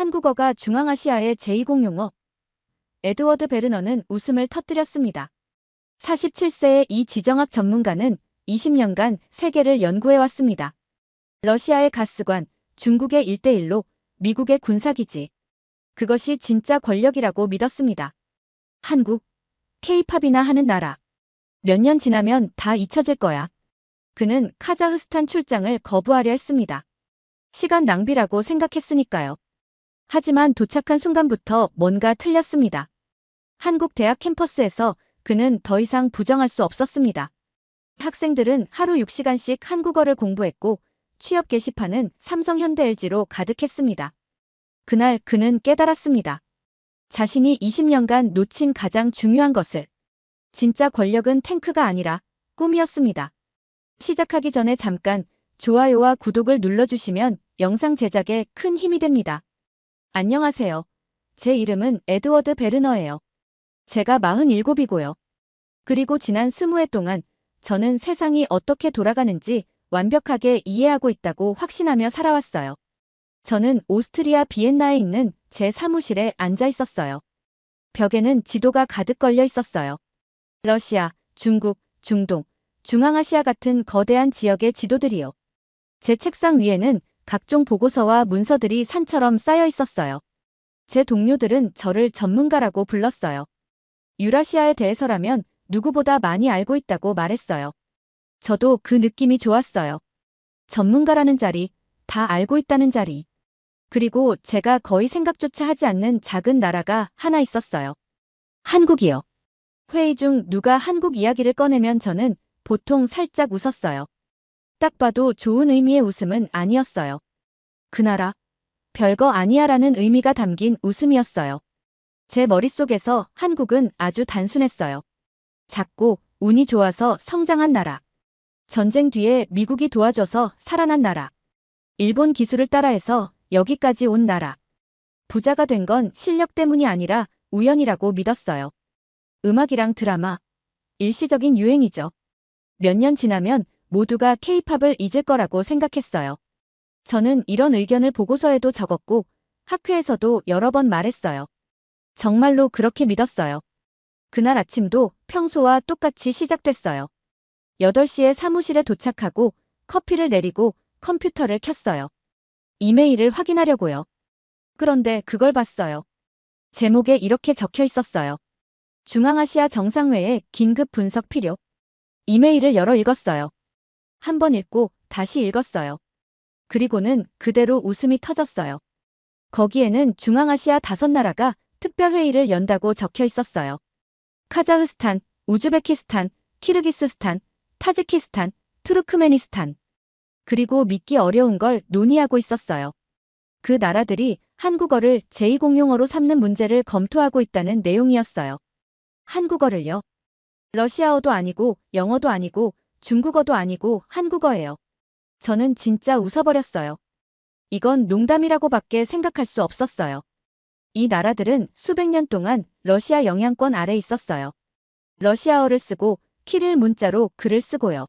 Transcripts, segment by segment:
한국어가 중앙아시아의 제2공용어. 에드워드 베르너는 웃음을 터뜨렸습니다. 47세의 이 지정학 전문가는 20년간 세계를 연구해왔습니다. 러시아의 가스관, 중국의 1대1로, 미국의 군사기지. 그것이 진짜 권력이라고 믿었습니다. 한국, 케이팝이나 하는 나라. 몇 년 지나면 다 잊혀질 거야. 그는 카자흐스탄 출장을 거부하려 했습니다. 시간 낭비라고 생각했으니까요. 하지만 도착한 순간부터 뭔가 틀렸습니다. 한국 대학 캠퍼스에서 그는 더 이상 부정할 수 없었습니다. 학생들은 하루 6시간씩 한국어를 공부했고 취업 게시판은 삼성 현대 LG로 가득했습니다. 그날 그는 깨달았습니다. 자신이 20년간 놓친 가장 중요한 것을. 진짜 권력은 탱크가 아니라 꿈이었습니다. 시작하기 전에 잠깐 좋아요와 구독을 눌러주시면 영상 제작에 큰 힘이 됩니다. 안녕하세요. 제 이름은 에드워드 베르너예요. 제가 47이고요. 그리고 지난 20해 동안 저는 세상이 어떻게 돌아가는지 완벽하게 이해하고 있다고 확신하며 살아왔어요. 저는 오스트리아 비엔나에 있는 제 사무실에 앉아 있었어요. 벽에는 지도가 가득 걸려 있었어요. 러시아, 중국, 중동, 중앙아시아 같은 거대한 지역의 지도들이요. 제 책상 위에는 각종 보고서와 문서들이 산처럼 쌓여 있었어요. 제 동료들은 저를 전문가라고 불렀어요. 유라시아에 대해서라면 누구보다 많이 알고 있다고 말했어요. 저도 그 느낌이 좋았어요. 전문가라는 자리, 다 알고 있다는 자리. 그리고 제가 거의 생각조차 하지 않는 작은 나라가 하나 있었어요. 한국이요. 회의 중 누가 한국 이야기를 꺼내면 저는 보통 살짝 웃었어요. 딱 봐도 좋은 의미의 웃음은 아니었어요. 그 나라, 별거 아니야라는 의미가 담긴 웃음이었어요. 제 머릿속에서 한국은 아주 단순했어요. 작고 운이 좋아서 성장한 나라. 전쟁 뒤에 미국이 도와줘서 살아난 나라. 일본 기술을 따라해서 여기까지 온 나라. 부자가 된 건 실력 때문이 아니라 우연이라고 믿었어요. 음악이랑 드라마. 일시적인 유행이죠. 몇 년 지나면 모두가 케이팝을 잊을 거라고 생각했어요. 저는 이런 의견을 보고서에도 적었고 학회에서도 여러 번 말했어요. 정말로 그렇게 믿었어요. 그날 아침도 평소와 똑같이 시작됐어요. 8시에 사무실에 도착하고 커피를 내리고 컴퓨터를 켰어요. 이메일을 확인하려고요. 그런데 그걸 봤어요. 제목에 이렇게 적혀 있었어요. 중앙아시아 정상회의 긴급 분석 필요. 이메일을 열어 읽었어요. 한 번 읽고 다시 읽었어요. 그리고는 그대로 웃음이 터졌어요. 거기에는 중앙아시아 5나라가 특별회의를 연다고 적혀 있었어요. 카자흐스탄, 우즈베키스탄, 키르기스스탄, 타지키스탄, 투르크메니스탄. 그리고 믿기 어려운 걸 논의하고 있었어요. 그 나라들이 한국어를 제2공용어로 삼는 문제를 검토하고 있다는 내용이었어요. 한국어를요? 러시아어도 아니고 영어도 아니고 중국어도 아니고 한국어예요. 저는 진짜 웃어버렸어요. 이건 농담이라고밖에 생각할 수 없었어요. 이 나라들은 수백 년 동안 러시아 영향권 아래 있었어요. 러시아어를 쓰고 키릴 문자로 글을 쓰고요.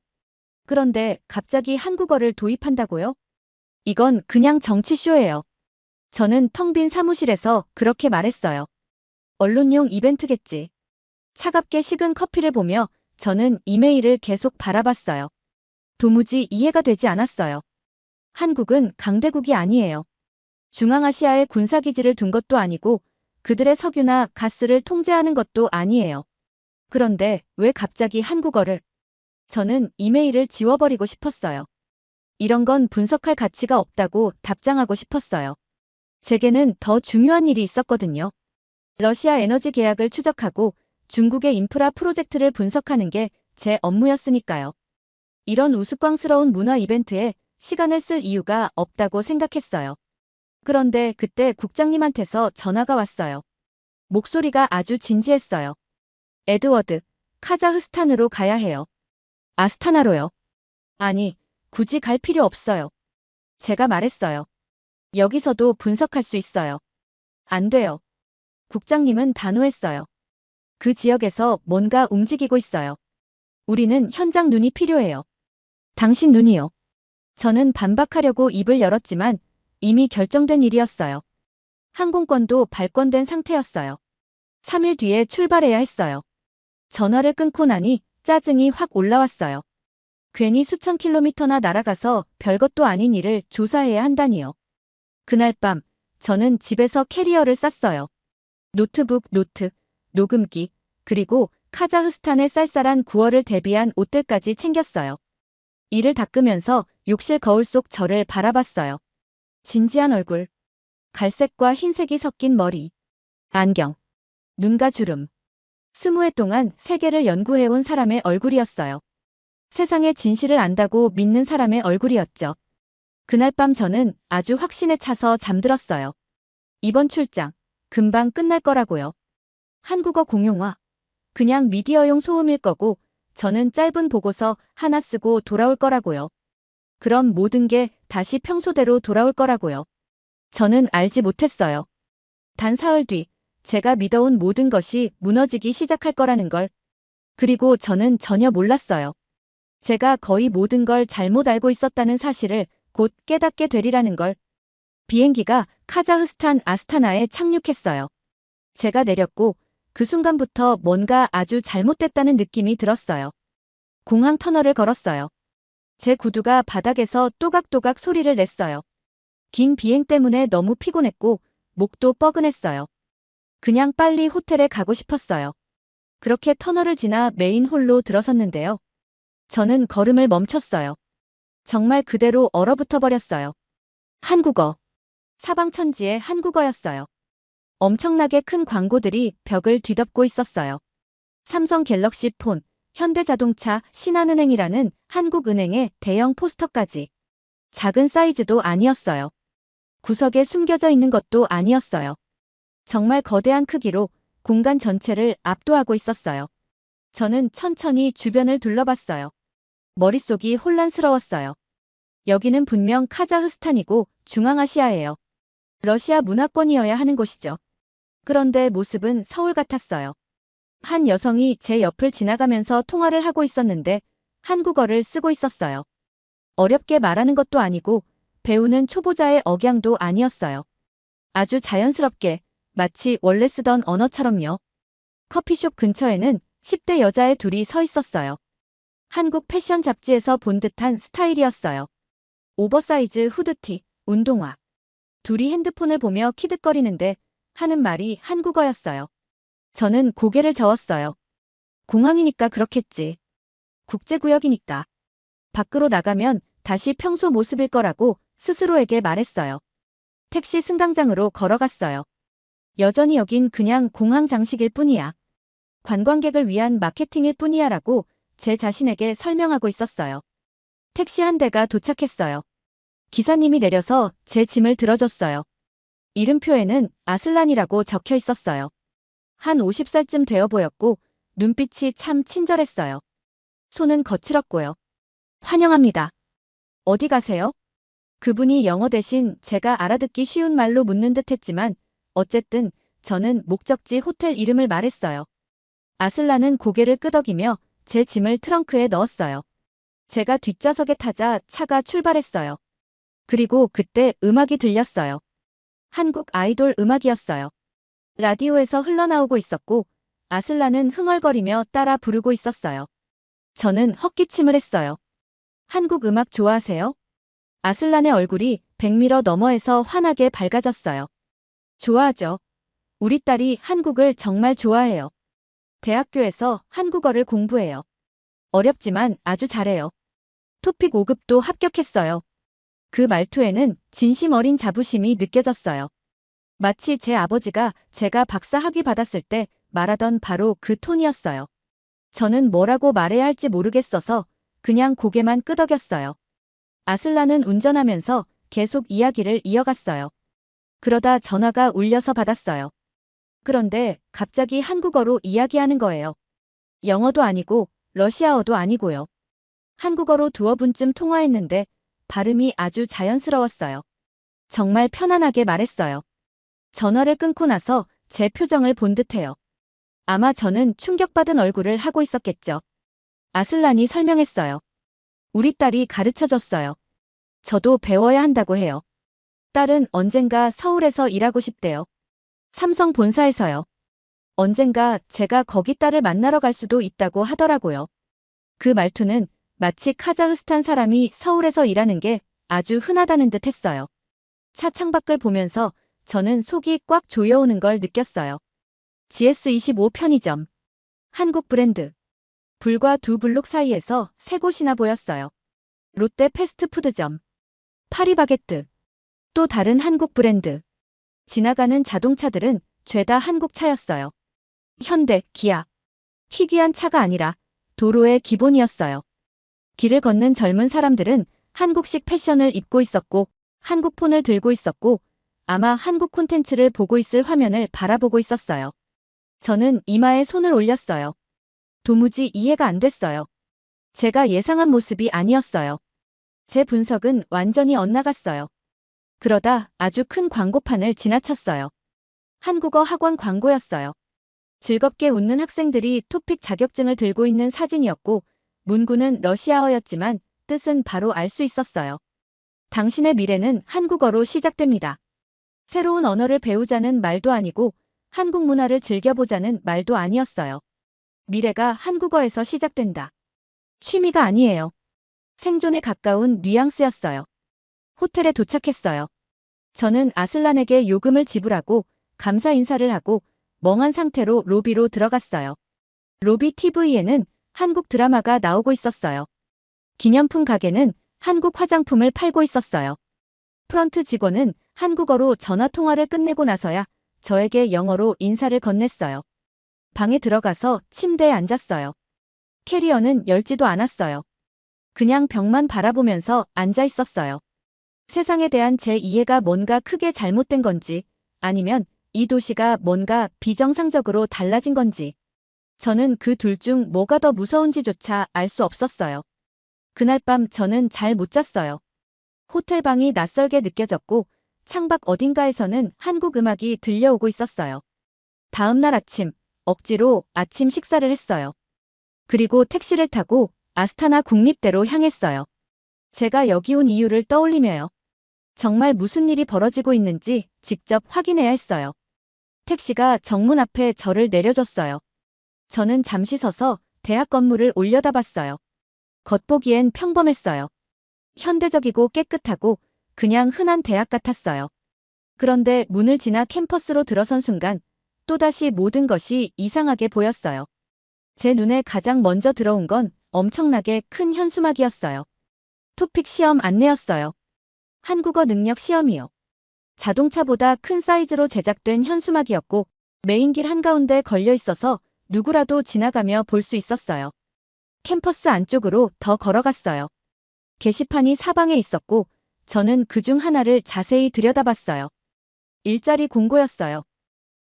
그런데 갑자기 한국어를 도입한다고요? 이건 그냥 정치쇼예요. 저는 텅 빈 사무실에서 그렇게 말했어요. 언론용 이벤트겠지. 차갑게 식은 커피를 보며 저는 이메일을 계속 바라봤어요. 도무지 이해가 되지 않았어요. 한국은 강대국이 아니에요. 중앙아시아에 군사기지를 둔 것도 아니고 그들의 석유나 가스를 통제하는 것도 아니에요. 그런데 왜 갑자기 한국어를? 저는 이메일을 지워버리고 싶었어요. 이런 건 분석할 가치가 없다고 답장하고 싶었어요. 제게는 더 중요한 일이 있었거든요. 러시아 에너지 계약을 추적하고 중국의 인프라 프로젝트를 분석하는 게 제 업무였으니까요. 이런 우스꽝스러운 문화 이벤트에 시간을 쓸 이유가 없다고 생각했어요. 그런데 그때 국장님한테서 전화가 왔어요. 목소리가 아주 진지했어요. 에드워드, 카자흐스탄으로 가야 해요. 아스타나로요? 아니, 굳이 갈 필요 없어요. 제가 말했어요. 여기서도 분석할 수 있어요. 안 돼요. 국장님은 단호했어요. 그 지역에서 뭔가 움직이고 있어요. 우리는 현장 눈이 필요해요. 당신 눈이요. 저는 반박하려고 입을 열었지만 이미 결정된 일이었어요. 항공권도 발권된 상태였어요. 3일 뒤에 출발해야 했어요. 전화를 끊고 나니 짜증이 확 올라왔어요. 괜히 수천 킬로미터나 날아가서 별것도 아닌 일을 조사해야 한다니요. 그날 밤 저는 집에서 캐리어를 쌌어요. 노트북, 노트, 녹음기, 그리고 카자흐스탄의 쌀쌀한 9월을 대비한 옷들까지 챙겼어요. 이를 닦으면서 욕실 거울 속 저를 바라봤어요. 진지한 얼굴, 갈색과 흰색이 섞인 머리, 안경, 눈과 주름. 20해 동안 세계를 연구해온 사람의 얼굴이었어요. 세상의 진실을 안다고 믿는 사람의 얼굴이었죠. 그날 밤 저는 아주 확신에 차서 잠들었어요. 이번 출장, 금방 끝날 거라고요. 한국어 공용화. 그냥 미디어용 소음일 거고, 저는 짧은 보고서 하나 쓰고 돌아올 거라고요. 그럼 모든 게 다시 평소대로 돌아올 거라고요. 저는 알지 못했어요. 단 사흘 뒤, 제가 믿어온 모든 것이 무너지기 시작할 거라는 걸. 그리고 저는 전혀 몰랐어요. 제가 거의 모든 걸 잘못 알고 있었다는 사실을 곧 깨닫게 되리라는 걸. 비행기가 카자흐스탄 아스타나에 착륙했어요. 제가 내렸고 그 순간부터 뭔가 아주 잘못됐다는 느낌이 들었어요. 공항 터널을 걸었어요. 제 구두가 바닥에서 또각또각 소리를 냈어요. 긴 비행 때문에 너무 피곤했고 목도 뻐근했어요. 그냥 빨리 호텔에 가고 싶었어요. 그렇게 터널을 지나 메인 홀로 들어섰는데요. 저는 걸음을 멈췄어요. 정말 그대로 얼어붙어 버렸어요. 한국어. 사방천지의 한국어였어요. 엄청나게 큰 광고들이 벽을 뒤덮고 있었어요. 삼성 갤럭시 폰, 현대자동차, 신한은행이라는 한국은행의 대형 포스터까지. 작은 사이즈도 아니었어요. 구석에 숨겨져 있는 것도 아니었어요. 정말 거대한 크기로 공간 전체를 압도하고 있었어요. 저는 천천히 주변을 둘러봤어요. 머릿속이 혼란스러웠어요. 여기는 분명 카자흐스탄이고 중앙아시아예요. 러시아 문화권이어야 하는 곳이죠. 그런데 모습은 서울 같았어요. 한 여성이 제 옆을 지나가면서 통화를 하고 있었는데 한국어를 쓰고 있었어요. 어렵게 말하는 것도 아니고 배우는 초보자의 억양도 아니었어요. 아주 자연스럽게 마치 원래 쓰던 언어처럼요. 커피숍 근처에는 10대 여자애 둘이 서 있었어요. 한국 패션 잡지에서 본 듯한 스타일이었어요. 오버사이즈 후드티, 운동화. 둘이 핸드폰을 보며 키득거리는데 하는 말이 한국어였어요. 저는 고개를 저었어요. 공항이니까 그렇겠지. 국제구역이니까. 밖으로 나가면 다시 평소 모습일 거라고 스스로에게 말했어요. 택시 승강장으로 걸어갔어요. 여전히 여긴 그냥 공항 장식일 뿐이야. 관광객을 위한 마케팅일 뿐이야 라고 제 자신에게 설명하고 있었어요. 택시 한 대가 도착했어요. 기사님이 내려서 제 짐을 들어줬어요. 이름표에는 아슬란이라고 적혀 있었어요. 한 50살쯤 되어 보였고 눈빛이 참 친절했어요. 손은 거칠었고요. 환영합니다. 어디 가세요? 그분이 영어 대신 제가 알아듣기 쉬운 말로 묻는 듯 했지만 어쨌든 저는 목적지 호텔 이름을 말했어요. 아슬란은 고개를 끄덕이며 제 짐을 트렁크에 넣었어요. 제가 뒷좌석에 타자 차가 출발했어요. 그리고 그때 음악이 들렸어요. 한국 아이돌 음악이었어요. 라디오에서 흘러나오고 있었고 아슬란은 흥얼거리며 따라 부르고 있었어요. 저는 헛기침을 했어요. 한국 음악 좋아하세요? 아슬란의 얼굴이 100m 너머에서 환하게 밝아졌어요. 좋아하죠. 우리 딸이 한국을 정말 좋아해요. 대학교에서 한국어를 공부해요. 어렵지만 아주 잘해요. 토픽 5급도 합격했어요. 그 말투에는 진심 어린 자부심이 느껴졌어요. 마치 제 아버지가 제가 박사 학위 받았을 때 말하던 바로 그 톤이었어요. 저는 뭐라고 말해야 할지 모르겠어서 그냥 고개만 끄덕였어요. 아슬란은 운전하면서 계속 이야기를 이어갔어요. 그러다 전화가 울려서 받았어요. 그런데 갑자기 한국어로 이야기하는 거예요. 영어도 아니고 러시아어도 아니고요. 한국어로 두어 분쯤 통화했는데 발음이 아주 자연스러웠어요. 정말 편안하게 말했어요. 전화를 끊고 나서 제 표정을 본 듯해요. 아마 저는 충격받은 얼굴을 하고 있었겠죠. 아슬란이 설명했어요. 우리 딸이 가르쳐줬어요. 저도 배워야 한다고 해요. 딸은 언젠가 서울에서 일하고 싶대요. 삼성 본사에서요. 언젠가 제가 거기 딸을 만나러 갈 수도 있다고 하더라고요. 그 말투는 마치 카자흐스탄 사람이 서울에서 일하는 게 아주 흔하다는 듯 했어요. 차 창밖을 보면서 저는 속이 꽉 조여오는 걸 느꼈어요. GS25 편의점. 한국 브랜드. 불과 두 블록 사이에서 세 곳이나 보였어요. 롯데 패스트푸드점. 파리바게뜨. 또 다른 한국 브랜드. 지나가는 자동차들은 죄다 한국 차였어요. 현대, 기아. 희귀한 차가 아니라 도로의 기본이었어요. 길을 걷는 젊은 사람들은 한국식 패션을 입고 있었고, 한국 폰을 들고 있었고, 아마 한국 콘텐츠를 보고 있을 화면을 바라보고 있었어요. 저는 이마에 손을 올렸어요. 도무지 이해가 안 됐어요. 제가 예상한 모습이 아니었어요. 제 분석은 완전히 엇나갔어요. 그러다 아주 큰 광고판을 지나쳤어요. 한국어 학원 광고였어요. 즐겁게 웃는 학생들이 토픽 자격증을 들고 있는 사진이었고, 문구는 러시아어였지만 뜻은 바로 알 수 있었어요. 당신의 미래는 한국어로 시작됩니다. 새로운 언어를 배우자는 말도 아니고 한국 문화를 즐겨보자는 말도 아니었어요. 미래가 한국어에서 시작된다. 취미가 아니에요. 생존에 가까운 뉘앙스였어요. 호텔에 도착했어요. 저는 아슬란에게 요금을 지불하고 감사 인사를 하고 멍한 상태로 로비로 들어갔어요. 로비 TV에는 한국 드라마가 나오고 있었어요. 기념품 가게는 한국 화장품을 팔고 있었어요. 프런트 직원은 한국어로 전화 통화를 끝내고 나서야 저에게 영어로 인사를 건넸어요. 방에 들어가서 침대에 앉았어요. 캐리어는 열지도 않았어요. 그냥 벽만 바라보면서 앉아 있었어요. 세상에 대한 제 이해가 뭔가 크게 잘못된 건지 아니면 이 도시가 뭔가 비정상적으로 달라진 건지 저는 그 둘 중 뭐가 더 무서운지조차 알 수 없었어요. 그날 밤 저는 잘 못 잤어요. 호텔 방이 낯설게 느껴졌고 창밖 어딘가에서는 한국 음악이 들려오고 있었어요. 다음 날 아침, 억지로 아침 식사를 했어요. 그리고 택시를 타고 아스타나 국립대로 향했어요. 제가 여기 온 이유를 떠올리며요. 정말 무슨 일이 벌어지고 있는지 직접 확인해야 했어요. 택시가 정문 앞에 저를 내려줬어요. 저는 잠시 서서 대학 건물을 올려다봤어요. 겉보기엔 평범했어요. 현대적이고 깨끗하고 그냥 흔한 대학 같았어요. 그런데 문을 지나 캠퍼스로 들어선 순간 또다시 모든 것이 이상하게 보였어요. 제 눈에 가장 먼저 들어온 건 엄청나게 큰 현수막이었어요. 토픽 시험 안내였어요. 한국어 능력 시험이요. 자동차보다 큰 사이즈로 제작된 현수막이었고 메인 길 한가운데 걸려 있어서 누구라도 지나가며 볼 수 있었어요. 캠퍼스 안쪽으로 더 걸어갔어요. 게시판이 사방에 있었고 저는 그중 하나를 자세히 들여다봤어요. 일자리 공고였어요.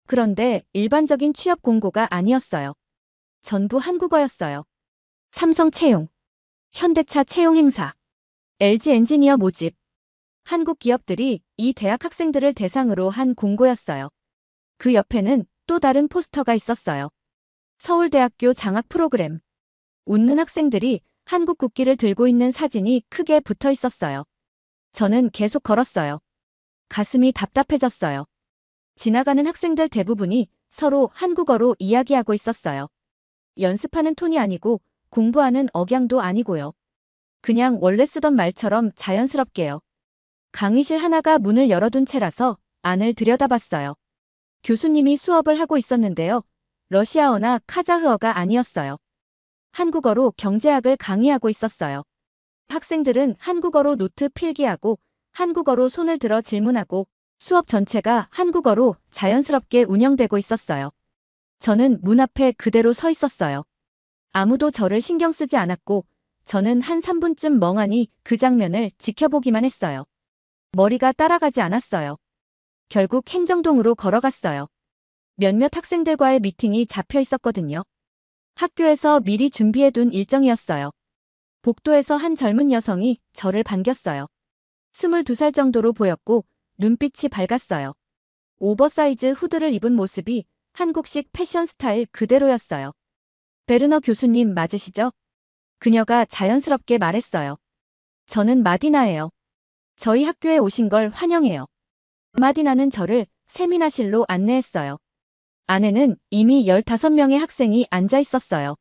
그런데 일반적인 취업 공고가 아니었어요. 전부 한국어였어요. 삼성 채용, 현대차 채용 행사, LG 엔지니어 모집. 한국 기업들이 이 대학 학생들을 대상으로 한 공고였어요. 그 옆에는 또 다른 포스터가 있었어요. 서울대학교 장학 프로그램. 웃는 학생들이 한국 국기를 들고 있는 사진이 크게 붙어 있었어요. 저는 계속 걸었어요. 가슴이 답답해졌어요. 지나가는 학생들 대부분이 서로 한국어로 이야기하고 있었어요. 연습하는 톤이 아니고 공부하는 억양도 아니고요. 그냥 원래 쓰던 말처럼 자연스럽게요. 강의실 하나가 문을 열어둔 채라서 안을 들여다봤어요. 교수님이 수업을 하고 있었는데요. 러시아어나 카자흐어가 아니었어요. 한국어로 경제학을 강의하고 있었어요. 학생들은 한국어로 노트 필기하고 한국어로 손을 들어 질문하고 수업 전체가 한국어로 자연스럽게 운영되고 있었어요. 저는 문 앞에 그대로 서 있었어요. 아무도 저를 신경 쓰지 않았고 저는 한 3분쯤 멍하니 그 장면을 지켜보기만 했어요. 머리가 따라가지 않았어요. 결국 행정동으로 걸어갔어요. 몇몇 학생들과의 미팅이 잡혀 있었거든요. 학교에서 미리 준비해둔 일정이었어요. 복도에서 한 젊은 여성이 저를 반겼어요. 22살 정도로 보였고 눈빛이 밝았어요. 오버사이즈 후드를 입은 모습이 한국식 패션 스타일 그대로였어요. 베르너 교수님 맞으시죠? 그녀가 자연스럽게 말했어요. 저는 마디나예요. 저희 학교에 오신 걸 환영해요. 마디나는 저를 세미나실로 안내했어요. 안에는 이미 15명의 학생이 앉아 있었어요.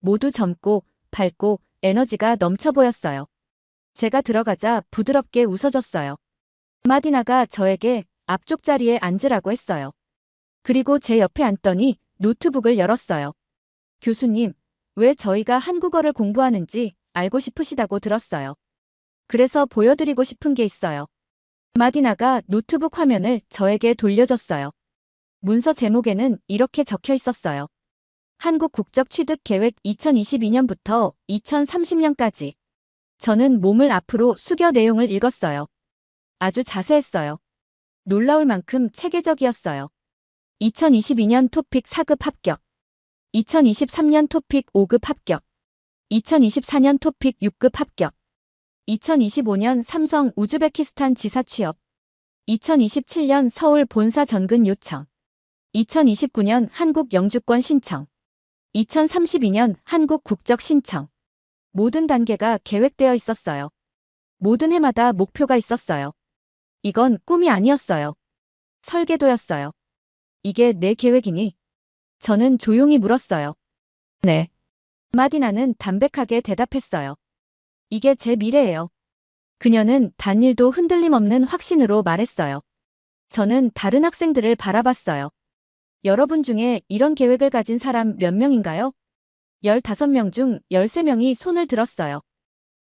모두 젊고 밝고 에너지가 넘쳐 보였어요. 제가 들어가자 부드럽게 웃어줬어요. 마디나가 저에게 앞쪽 자리에 앉으라고 했어요. 그리고 제 옆에 앉더니 노트북을 열었어요. 교수님, 왜 저희가 한국어를 공부하는지 알고 싶으시다고 들었어요. 그래서 보여드리고 싶은 게 있어요. 마디나가 노트북 화면을 저에게 돌려줬어요. 문서 제목에는 이렇게 적혀 있었어요. 한국 국적 취득 계획 2022년부터 2030년까지. 저는 몸을 앞으로 숙여 내용을 읽었어요. 아주 자세했어요. 놀라울 만큼 체계적이었어요. 2022년 토픽 4급 합격. 2023년 토픽 5급 합격. 2024년 토픽 6급 합격. 2025년 삼성 우즈베키스탄 지사 취업. 2027년 서울 본사 전근 요청. 2029년 한국 영주권 신청. 2032년 한국 국적 신청. 모든 단계가 계획되어 있었어요. 모든 해마다 목표가 있었어요. 이건 꿈이 아니었어요. 설계도였어요. 이게 내 계획이니? 저는 조용히 물었어요. 네. 마디나는 담백하게 대답했어요. 이게 제 미래예요. 그녀는 단일도 흔들림 없는 확신으로 말했어요. 저는 다른 학생들을 바라봤어요. 여러분 중에 이런 계획을 가진 사람 몇 명인가요? 15명 중 13명이 손을 들었어요.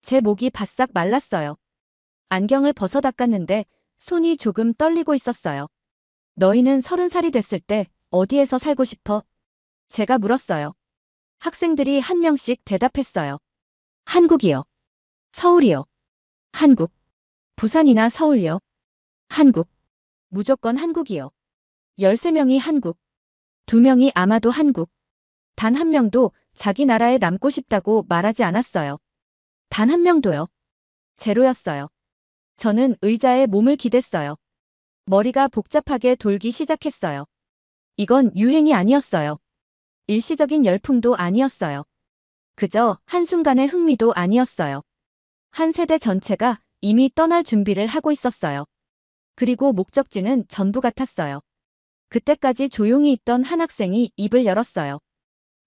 제 목이 바싹 말랐어요. 안경을 벗어 닦았는데 손이 조금 떨리고 있었어요. 너희는 30살이 됐을 때 어디에서 살고 싶어? 제가 물었어요. 학생들이 한 명씩 대답했어요. 한국이요. 서울이요. 한국. 부산이나 서울요. 한국. 무조건 한국이요. 13명이 한국. 2명이 아마도 한국. 단 한 명도 자기 나라에 남고 싶다고 말하지 않았어요. 단 한 명도요. 제로였어요. 저는 의자에 몸을 기댔어요. 머리가 복잡하게 돌기 시작했어요. 이건 유행이 아니었어요. 일시적인 열풍도 아니었어요. 그저 한순간의 흥미도 아니었어요. 한 세대 전체가 이미 떠날 준비를 하고 있었어요. 그리고 목적지는 전부 같았어요. 그때까지 조용히 있던 한 학생이 입을 열었어요.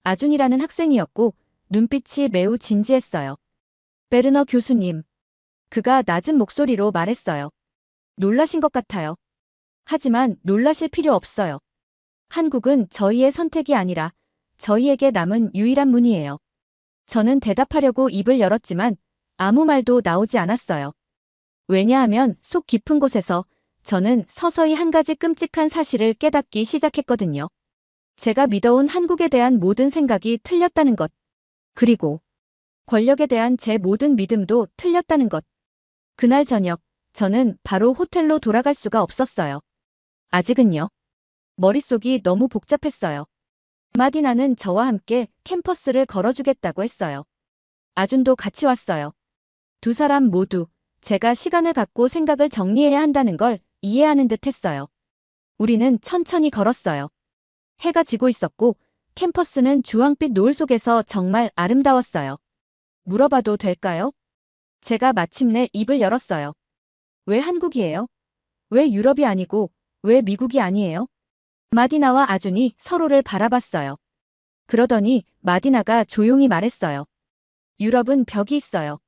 아준이라는 학생이었고 눈빛이 매우 진지했어요. 베르너 교수님. 그가 낮은 목소리로 말했어요. 놀라신 것 같아요. 하지만 놀라실 필요 없어요. 한국은 저희의 선택이 아니라 저희에게 남은 유일한 문이에요. 저는 대답하려고 입을 열었지만 아무 말도 나오지 않았어요. 왜냐하면 속 깊은 곳에서 저는 서서히 한 가지 끔찍한 사실을 깨닫기 시작했거든요. 제가 믿어온 한국에 대한 모든 생각이 틀렸다는 것. 그리고 권력에 대한 제 모든 믿음도 틀렸다는 것. 그날 저녁, 저는 바로 호텔로 돌아갈 수가 없었어요. 아직은요. 머릿속이 너무 복잡했어요. 마디나는 저와 함께 캠퍼스를 걸어주겠다고 했어요. 아준도 같이 왔어요. 두 사람 모두 제가 시간을 갖고 생각을 정리해야 한다는 걸 이해하는 듯 했어요. 우리는 천천히 걸었어요. 해가 지고 있었고 캠퍼스는 주황빛 노을 속에서 정말 아름다웠어요. 물어봐도 될까요? 제가 마침내 입을 열었어요. 왜 한국이에요? 왜 유럽이 아니고 왜 미국이 아니에요? 마디나와 아준이 서로를 바라봤어요. 그러더니 마디나가 조용히 말했어요. 유럽은 벽이 있어요.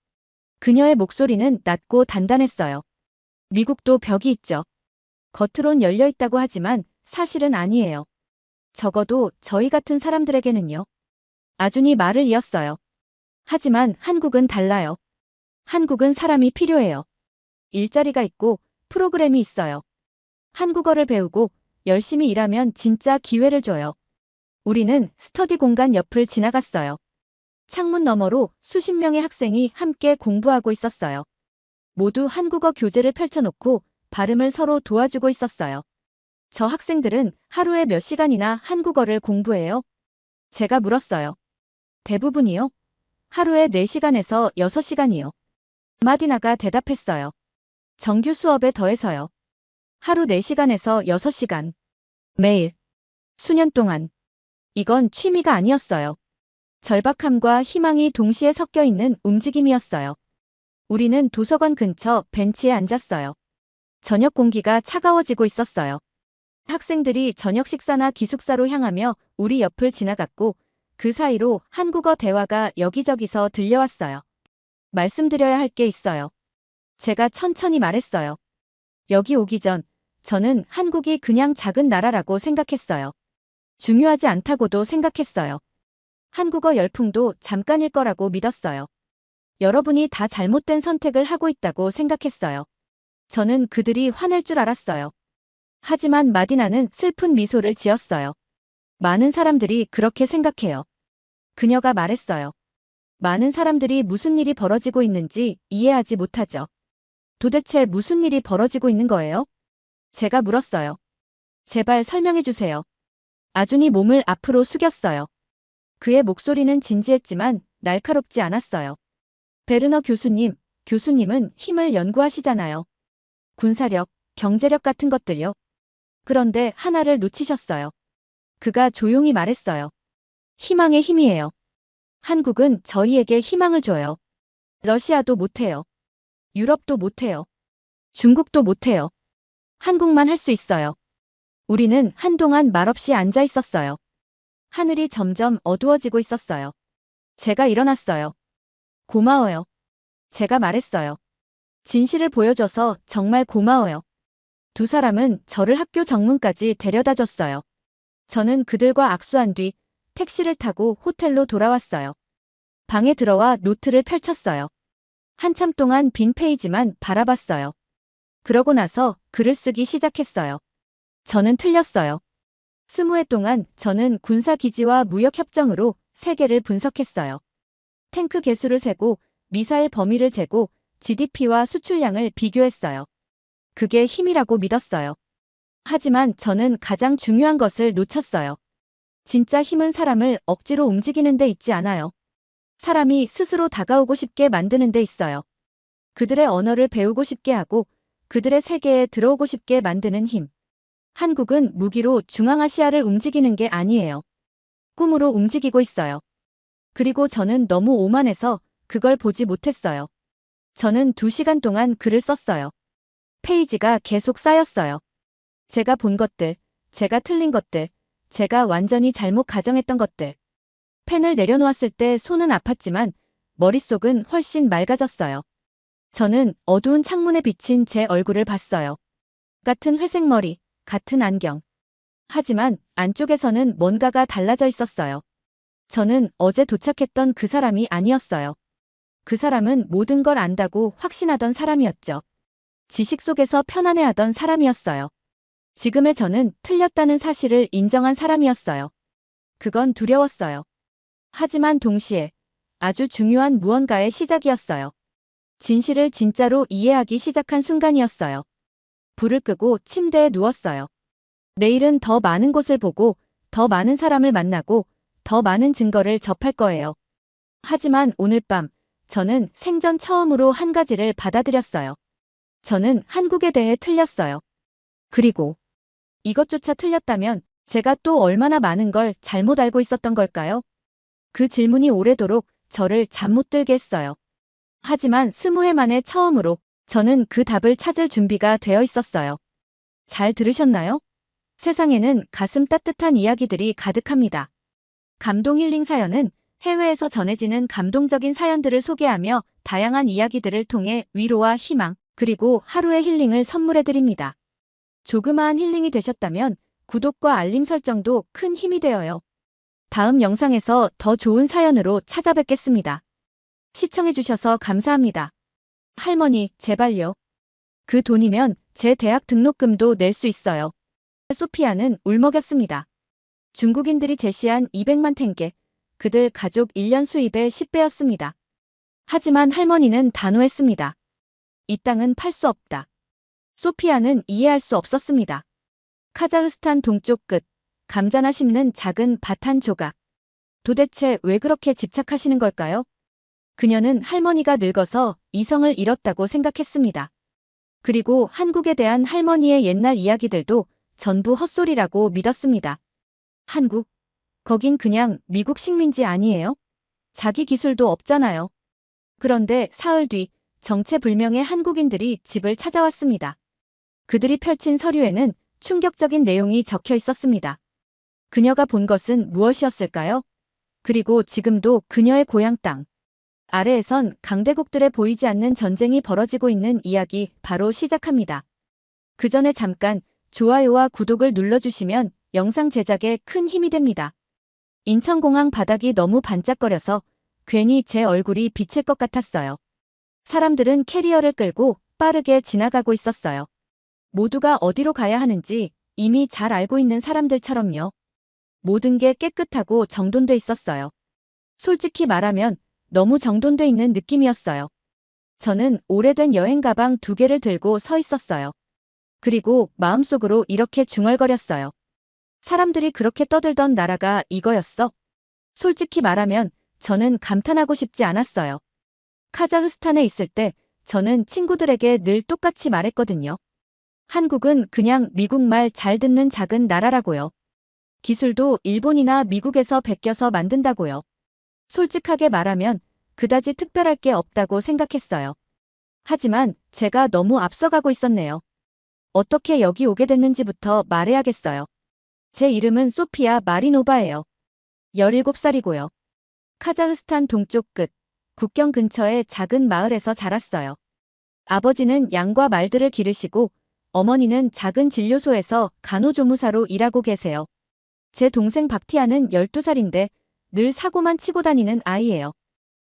그녀의 목소리는 낮고 단단했어요. 미국도 벽이 있죠. 겉으론 열려 있다고 하지만 사실은 아니에요. 적어도 저희 같은 사람들에게는요. 아준이 말을 이었어요. 하지만 한국은 달라요. 한국은 사람이 필요해요. 일자리가 있고 프로그램이 있어요. 한국어를 배우고 열심히 일하면 진짜 기회를 줘요. 우리는 스터디 공간 옆을 지나갔어요. 창문 너머로 수십 명의 학생이 함께 공부하고 있었어요. 모두 한국어 교재를 펼쳐놓고 발음을 서로 도와주고 있었어요. 저 학생들은 하루에 몇 시간이나 한국어를 공부해요? 제가 물었어요. 대부분이요? 하루에 4시간에서 6시간이요. 마디나가 대답했어요. 정규 수업에 더해서요. 하루 4시간에서 6시간. 매일. 수년 동안. 이건 취미가 아니었어요. 절박함과 희망이 동시에 섞여 있는 움직임이었어요. 우리는 도서관 근처 벤치에 앉았어요. 저녁 공기가 차가워지고 있었어요. 학생들이 저녁 식사나 기숙사로 향하며 우리 옆을 지나갔고 그 사이로 한국어 대화가 여기저기서 들려왔어요. 말씀드려야 할 게 있어요. 제가 천천히 말했어요. 여기 오기 전 저는 한국이 그냥 작은 나라라고 생각했어요. 중요하지 않다고도 생각했어요. 한국어 열풍도 잠깐일 거라고 믿었어요. 여러분이 다 잘못된 선택을 하고 있다고 생각했어요. 저는 그들이 화낼 줄 알았어요. 하지만 마디나는 슬픈 미소를 지었어요. 많은 사람들이 그렇게 생각해요. 그녀가 말했어요. 많은 사람들이 무슨 일이 벌어지고 있는지 이해하지 못하죠. 도대체 무슨 일이 벌어지고 있는 거예요? 제가 물었어요. 제발 설명해 주세요. 아준이 몸을 앞으로 숙였어요. 그의 목소리는 진지했지만 날카롭지 않았어요. 베르너 교수님, 교수님은 힘을 연구하시잖아요. 군사력, 경제력 같은 것들요. 그런데 하나를 놓치셨어요. 그가 조용히 말했어요. 희망의 힘이에요. 한국은 저희에게 희망을 줘요. 러시아도 못해요. 유럽도 못해요. 중국도 못해요. 한국만 할 수 있어요. 우리는 한동안 말없이 앉아 있었어요. 하늘이 점점 어두워지고 있었어요. 제가 일어났어요. 고마워요. 제가 말했어요. 진실을 보여줘서 정말 고마워요. 두 사람은 저를 학교 정문까지 데려다 줬어요. 저는 그들과 악수한 뒤 택시를 타고 호텔로 돌아왔어요. 방에 들어와 노트를 펼쳤어요. 한참 동안 빈 페이지만 바라봤어요. 그러고 나서 글을 쓰기 시작했어요. 저는 틀렸어요. 20해 동안 저는 군사기지와 무역협정으로 세계를 분석했어요. 탱크 개수를 세고 미사일 범위를 재고 GDP와 수출량을 비교했어요. 그게 힘이라고 믿었어요. 하지만 저는 가장 중요한 것을 놓쳤어요. 진짜 힘은 사람을 억지로 움직이는 데 있지 않아요. 사람이 스스로 다가오고 싶게 만드는 데 있어요. 그들의 언어를 배우고 싶게 하고 그들의 세계에 들어오고 싶게 만드는 힘. 한국은 무기로 중앙아시아를 움직이는 게 아니에요. 꿈으로 움직이고 있어요. 그리고 저는 너무 오만해서 그걸 보지 못했어요. 저는 2시간 동안 글을 썼어요. 페이지가 계속 쌓였어요. 제가 본 것들, 제가 틀린 것들, 제가 완전히 잘못 가정했던 것들. 펜을 내려놓았을 때 손은 아팠지만 머릿속은 훨씬 맑아졌어요. 저는 어두운 창문에 비친 제 얼굴을 봤어요. 같은 회색 머리, 같은 안경. 하지만 안쪽에서는 뭔가가 달라져 있었어요. 저는 어제 도착했던 그 사람이 아니었어요. 그 사람은 모든 걸 안다고 확신하던 사람이었죠. 지식 속에서 편안해하던 사람이었어요. 지금의 저는 틀렸다는 사실을 인정한 사람이었어요. 그건 두려웠어요. 하지만 동시에 아주 중요한 무언가의 시작이었어요. 진실을 진짜로 이해하기 시작한 순간이었어요. 불을 끄고 침대에 누웠어요. 내일은 더 많은 곳을 보고 더 많은 사람을 만나고 더 많은 증거를 접할 거예요. 하지만 오늘 밤 저는 생전 처음으로 한 가지를 받아들였어요. 저는 한국에 대해 틀렸어요. 그리고 이것조차 틀렸다면 제가 또 얼마나 많은 걸 잘못 알고 있었던 걸까요? 그 질문이 오래도록 저를 잠 못 들게 했어요. 하지만 20해 만에 처음으로 저는 그 답을 찾을 준비가 되어 있었어요. 잘 들으셨나요? 세상에는 가슴 따뜻한 이야기들이 가득합니다. 감동 힐링 사연은 해외에서 전해지는 감동적인 사연들을 소개하며 다양한 이야기들을 통해 위로와 희망, 그리고 하루의 힐링을 선물해드립니다. 조그마한 힐링이 되셨다면 구독과 알림 설정도 큰 힘이 되어요. 다음 영상에서 더 좋은 사연으로 찾아뵙겠습니다. 시청해주셔서 감사합니다. 할머니, 제발요. 그 돈이면 제 대학 등록금도 낼 수 있어요. 소피아는 울먹였습니다. 중국인들이 제시한 200만 탱게, 그들 가족 1년 수입의 10배였습니다. 하지만 할머니는 단호했습니다. 이 땅은 팔 수 없다. 소피아는 이해할 수 없었습니다. 카자흐스탄 동쪽 끝, 감자나 심는 작은 밭 한 조각. 도대체 왜 그렇게 집착하시는 걸까요? 그녀는 할머니가 늙어서 이성을 잃었다고 생각했습니다. 그리고 한국에 대한 할머니의 옛날 이야기들도 전부 헛소리라고 믿었습니다. 한국? 거긴 그냥 미국 식민지 아니에요? 자기 기술도 없잖아요. 그런데 사흘 뒤 정체불명의 한국인들이 집을 찾아왔습니다. 그들이 펼친 서류에는 충격적인 내용이 적혀 있었습니다. 그녀가 본 것은 무엇이었을까요? 그리고 지금도 그녀의 고향 땅 아래에선 강대국들의 보이지 않는 전쟁이 벌어지고 있는 이야기 바로 시작합니다. 그 전에 잠깐 좋아요와 구독을 눌러주시면 영상 제작에 큰 힘이 됩니다. 인천공항 바닥이 너무 반짝거려서 괜히 제 얼굴이 비칠 것 같았어요. 사람들은 캐리어를 끌고 빠르게 지나가고 있었어요. 모두가 어디로 가야 하는지 이미 잘 알고 있는 사람들처럼요. 모든 게 깨끗하고 정돈돼 있었어요. 솔직히 말하면 너무 정돈돼 있는 느낌이었어요. 저는 오래된 여행 가방 2개를 들고 서 있었어요. 그리고 마음속으로 이렇게 중얼거렸어요. 사람들이 그렇게 떠들던 나라가 이거였어? 솔직히 말하면 저는 감탄하고 싶지 않았어요. 카자흐스탄에 있을 때 저는 친구들에게 늘 똑같이 말했거든요. 한국은 그냥 미국 말 잘 듣는 작은 나라라고요. 기술도 일본이나 미국에서 베껴서 만든다고요. 솔직하게 말하면 그다지 특별할 게 없다고 생각했어요. 하지만 제가 너무 앞서가고 있었네요. 어떻게 여기 오게 됐는지부터 말해야겠어요. 제 이름은 소피아 마리노바예요. 17살이고요. 카자흐스탄 동쪽 끝, 국경 근처의 작은 마을에서 자랐어요. 아버지는 양과 말들을 기르시고 어머니는 작은 진료소에서 간호조무사로 일하고 계세요. 제 동생 박티아는 12살인데 늘 사고만 치고 다니는 아이예요.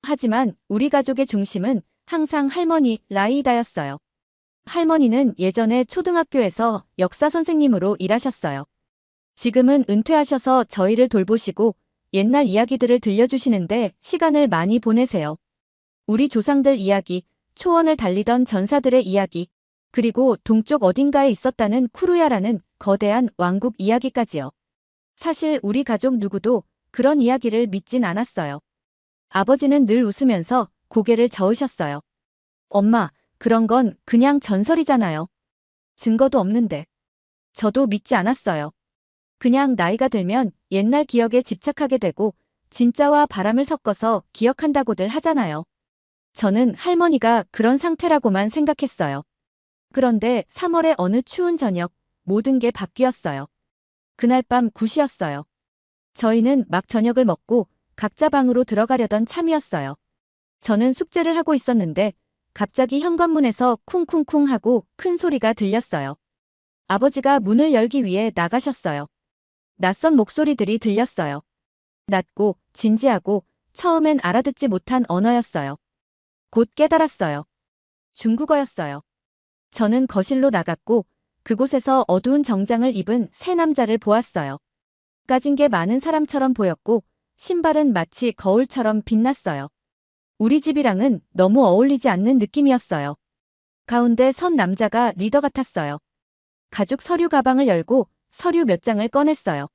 하지만 우리 가족의 중심은 항상 할머니 라이다였어요. 할머니는 예전에 초등학교에서 역사 선생님으로 일하셨어요. 지금은 은퇴하셔서 저희를 돌보시고 옛날 이야기들을 들려주시는데 시간을 많이 보내세요. 우리 조상들 이야기, 초원을 달리던 전사들의 이야기, 그리고 동쪽 어딘가에 있었다는 쿠루야라는 거대한 왕국 이야기까지요. 사실 우리 가족 누구도 그런 이야기를 믿진 않았어요. 아버지는 늘 웃으면서 고개를 저으셨어요. 엄마, 그런 건 그냥 전설이잖아요. 증거도 없는데. 저도 믿지 않았어요. 그냥 나이가 들면 옛날 기억에 집착하게 되고 진짜와 바람을 섞어서 기억한다고들 하잖아요. 저는 할머니가 그런 상태라고만 생각했어요. 그런데 3월의 어느 추운 저녁, 모든 게 바뀌었어요. 그날 밤 9시였어요. 저희는 막 저녁을 먹고 각자 방으로 들어가려던 참이었어요. 저는 숙제를 하고 있었는데 갑자기 현관문에서 쿵쿵쿵 하고 큰 소리가 들렸어요. 아버지가 문을 열기 위해 나가셨어요. 낯선 목소리들이 들렸어요. 낮고 진지하고 처음엔 알아듣지 못한 언어였어요. 곧 깨달았어요. 중국어였어요. 저는 거실로 나갔고 그곳에서 어두운 정장을 입은 세 남자를 보았어요. 가진 게 많은 사람처럼 보였고 신발은 마치 거울처럼 빛났어요. 우리 집이랑은 너무 어울리지 않는 느낌이었어요. 가운데 선 남자가 리더 같았어요. 가죽 서류 가방을 열고 서류 몇 장을 꺼냈어요.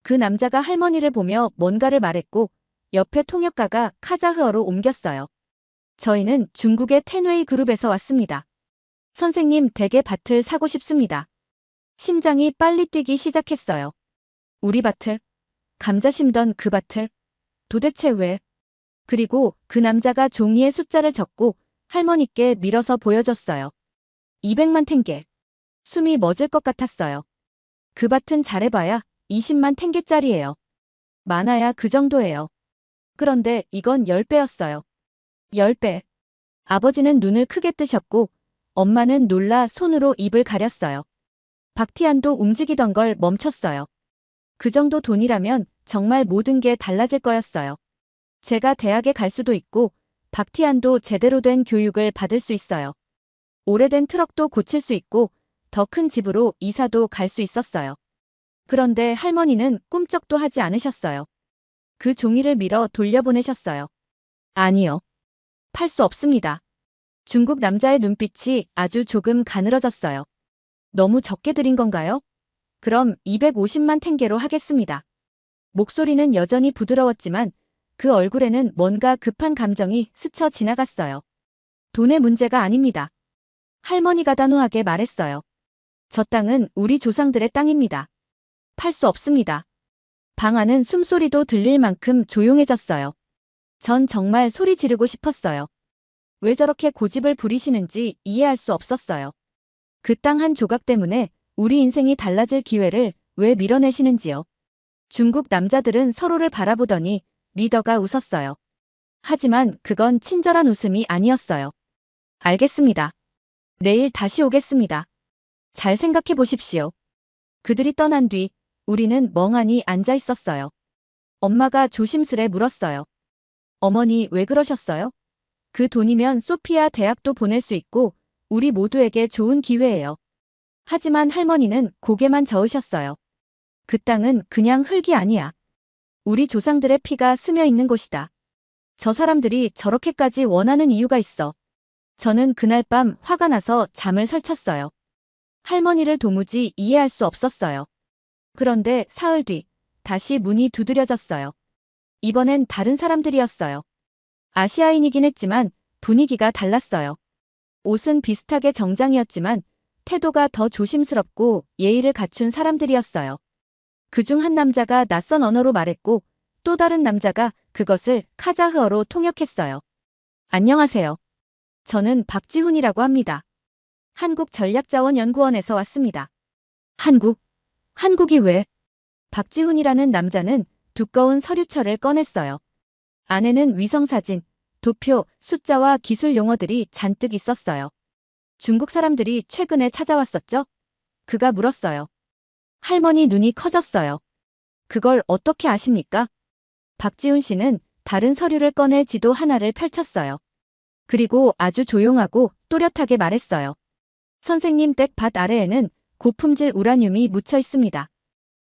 그 남자가 할머니를 보며 뭔가를 말했고 옆에 통역가가 카자흐어로 옮겼어요. 저희는 중국의 텐웨이 그룹에서 왔습니다. 선생님, 댁의 밭을 사고 싶습니다. 심장이 빨리 뛰기 시작했어요. 우리 밭을? 감자 심던 그 밭을? 도대체 왜? 그리고 그 남자가 종이에 숫자를 적고 할머니께 밀어서 보여줬어요. 200만 탱게. 숨이 멎을 것 같았어요. 그 밭은 잘해봐야 20만 탱게짜리예요. 많아야 그 정도예요. 그런데 이건 10배였어요. 10배. 아버지는 눈을 크게 뜨셨고 엄마는 놀라 손으로 입을 가렸어요. 박티안도 움직이던 걸 멈췄어요. 그 정도 돈이라면 정말 모든 게 달라질 거였어요. 제가 대학에 갈 수도 있고 박티안도 제대로 된 교육을 받을 수 있어요. 오래된 트럭도 고칠 수 있고 더 큰 집으로 이사도 갈 수 있었어요. 그런데 할머니는 꿈쩍도 하지 않으셨어요. 그 종이를 밀어 돌려보내셨어요. 아니요. 팔 수 없습니다. 중국 남자의 눈빛이 아주 조금 가늘어졌어요. 너무 적게 드린 건가요? 그럼 250만 탱게로 하겠습니다. 목소리는 여전히 부드러웠지만 그 얼굴에는 뭔가 급한 감정이 스쳐 지나갔어요. 돈의 문제가 아닙니다. 할머니가 단호하게 말했어요. 저 땅은 우리 조상들의 땅입니다. 팔 수 없습니다. 방 안은 숨소리도 들릴 만큼 조용해졌어요. 전 정말 소리 지르고 싶었어요. 왜 저렇게 고집을 부리시는지 이해할 수 없었어요. 그 땅 한 조각 때문에 우리 인생이 달라질 기회를 왜 밀어내시는지요? 중국 남자들은 서로를 바라보더니 리더가 웃었어요. 하지만 그건 친절한 웃음이 아니었어요. 알겠습니다. 내일 다시 오겠습니다. 잘 생각해 보십시오. 그들이 떠난 뒤 우리는 멍하니 앉아 있었어요. 엄마가 조심스레 물었어요. 어머니 왜 그러셨어요? 그 돈이면 소피아 대학도 보낼 수 있고 우리 모두에게 좋은 기회예요. 하지만 할머니는 고개만 저으셨어요. 그 땅은 그냥 흙이 아니야. 우리 조상들의 피가 스며 있는 곳이다. 저 사람들이 저렇게까지 원하는 이유가 있어. 저는 그날 밤 화가 나서 잠을 설쳤어요. 할머니를 도무지 이해할 수 없었어요. 그런데 사흘 뒤 다시 문이 두드려졌어요. 이번엔 다른 사람들이었어요. 아시아인이긴 했지만 분위기가 달랐어요. 옷은 비슷하게 정장이었지만 태도가 더 조심스럽고 예의를 갖춘 사람들이었어요. 그중 한 남자가 낯선 언어로 말했고 또 다른 남자가 그것을 카자흐어로 통역했어요. 안녕하세요. 저는 박지훈이라고 합니다. 한국전략자원연구원에서 왔습니다. 한국? 한국이 왜? 박지훈이라는 남자는 두꺼운 서류철을 꺼냈어요. 안에는 위성사진, 도표, 숫자와 기술 용어들이 잔뜩 있었어요. 중국 사람들이 최근에 찾아왔었죠? 그가 물었어요. 할머니 눈이 커졌어요. 그걸 어떻게 아십니까? 박지훈 씨는 다른 서류를 꺼내 지도 하나를 펼쳤어요. 그리고 아주 조용하고 또렷하게 말했어요. 선생님 댁 밭 아래에는 고품질 우라늄이 묻혀 있습니다.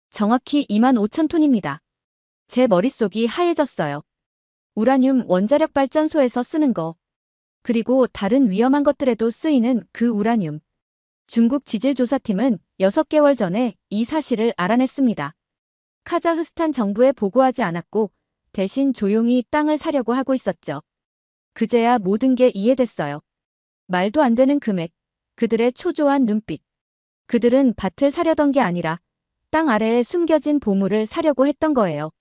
정확히 25,000톤입니다. 제 머릿속이 하얘졌어요. 우라늄 원자력 발전소에서 쓰는 거. 그리고 다른 위험한 것들에도 쓰이는 그 우라늄. 중국 지질조사팀은 6개월 전에 이 사실을 알아냈습니다. 카자흐스탄 정부에 보고하지 않았고 대신 조용히 땅을 사려고 하고 있었죠. 그제야 모든 게 이해됐어요. 말도 안 되는 금액, 그들의 초조한 눈빛. 그들은 밭을 사려던 게 아니라 땅 아래에 숨겨진 보물을 사려고 했던 거예요.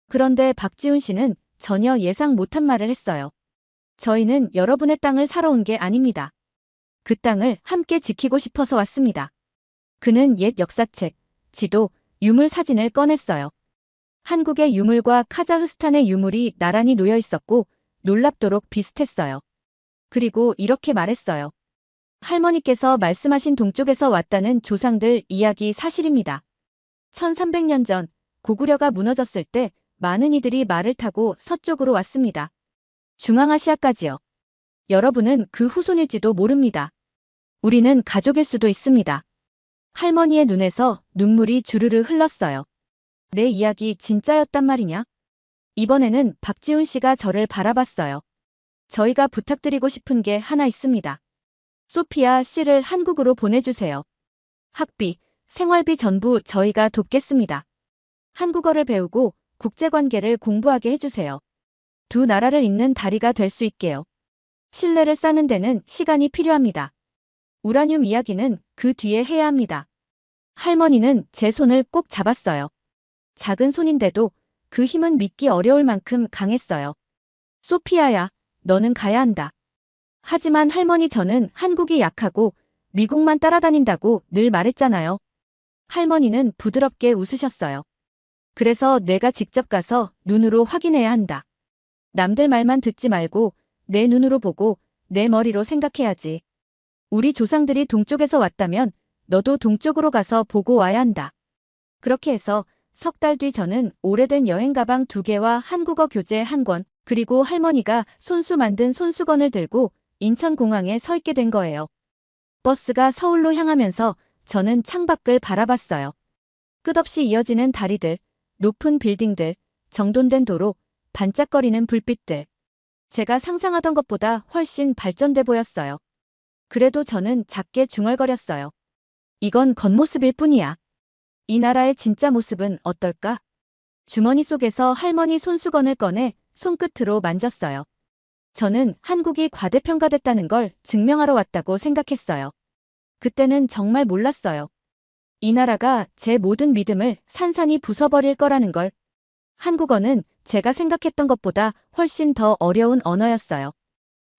그런데 박지훈 씨는 전혀 예상 못한 말을 했어요. 저희는 여러분의 땅을 사러 온 게 아닙니다. 그 땅을 함께 지키고 싶어서 왔습니다. 그는 옛 역사책, 지도, 유물 사진을 꺼냈어요. 한국의 유물과 카자흐스탄의 유물이 나란히 놓여 있었고 놀랍도록 비슷했어요. 그리고 이렇게 말했어요. 할머니께서 말씀하신 동쪽에서 왔다는 조상들 이야기 사실입니다. 1300년 전 고구려가 무너졌을 때 많은 이들이 말을 타고 서쪽으로 왔습니다. 중앙아시아까지요. 여러분은 그 후손일지도 모릅니다. 우리는 가족일 수도 있습니다. 할머니의 눈에서 눈물이 주르르 흘렀어요. 내 이야기 진짜였단 말이냐? 이번에는 박지훈 씨가 저를 바라봤어요. 저희가 부탁드리고 싶은 게 하나 있습니다. 소피아 씨를 한국으로 보내주세요. 학비, 생활비 전부 저희가 돕겠습니다. 한국어를 배우고 국제관계를 공부하게 해주세요. 두 나라를 잇는 다리가 될 수 있게요. 신뢰를 쌓는 데는 시간이 필요합니다. 우라늄 이야기는 그 뒤에 해야 합니다. 할머니는 제 손을 꼭 잡았어요. 작은 손인데도 그 힘은 믿기 어려울 만큼 강했어요. 소피아야, 너는 가야 한다. 하지만 할머니 저는 한국이 약하고 미국만 따라다닌다고 늘 말했잖아요. 할머니는 부드럽게 웃으셨어요. 그래서 내가 직접 가서 눈으로 확인해야 한다. 남들 말만 듣지 말고 내 눈으로 보고 내 머리로 생각해야지. 우리 조상들이 동쪽에서 왔다면 너도 동쪽으로 가서 보고 와야 한다. 그렇게 해서 석 달 뒤 저는 오래된 여행 가방 2개와 한국어 교재 1권, 그리고 할머니가 손수 만든 손수건을 들고 인천공항에 서 있게 된 거예요. 버스가 서울로 향하면서 저는 창밖을 바라봤어요. 끝없이 이어지는 다리들, 높은 빌딩들, 정돈된 도로, 반짝거리는 불빛들. 제가 상상하던 것보다 훨씬 발전돼 보였어요. 그래도 저는 작게 중얼거렸어요. 이건 겉모습일 뿐이야. 이 나라의 진짜 모습은 어떨까? 주머니 속에서 할머니 손수건을 꺼내 손끝으로 만졌어요. 저는 한국이 과대평가됐다는 걸 증명하러 왔다고 생각했어요. 그때는 정말 몰랐어요. 이 나라가 제 모든 믿음을 산산이 부숴버릴 거라는 걸. 한국어는 제가 생각했던 것보다 훨씬 더 어려운 언어였어요.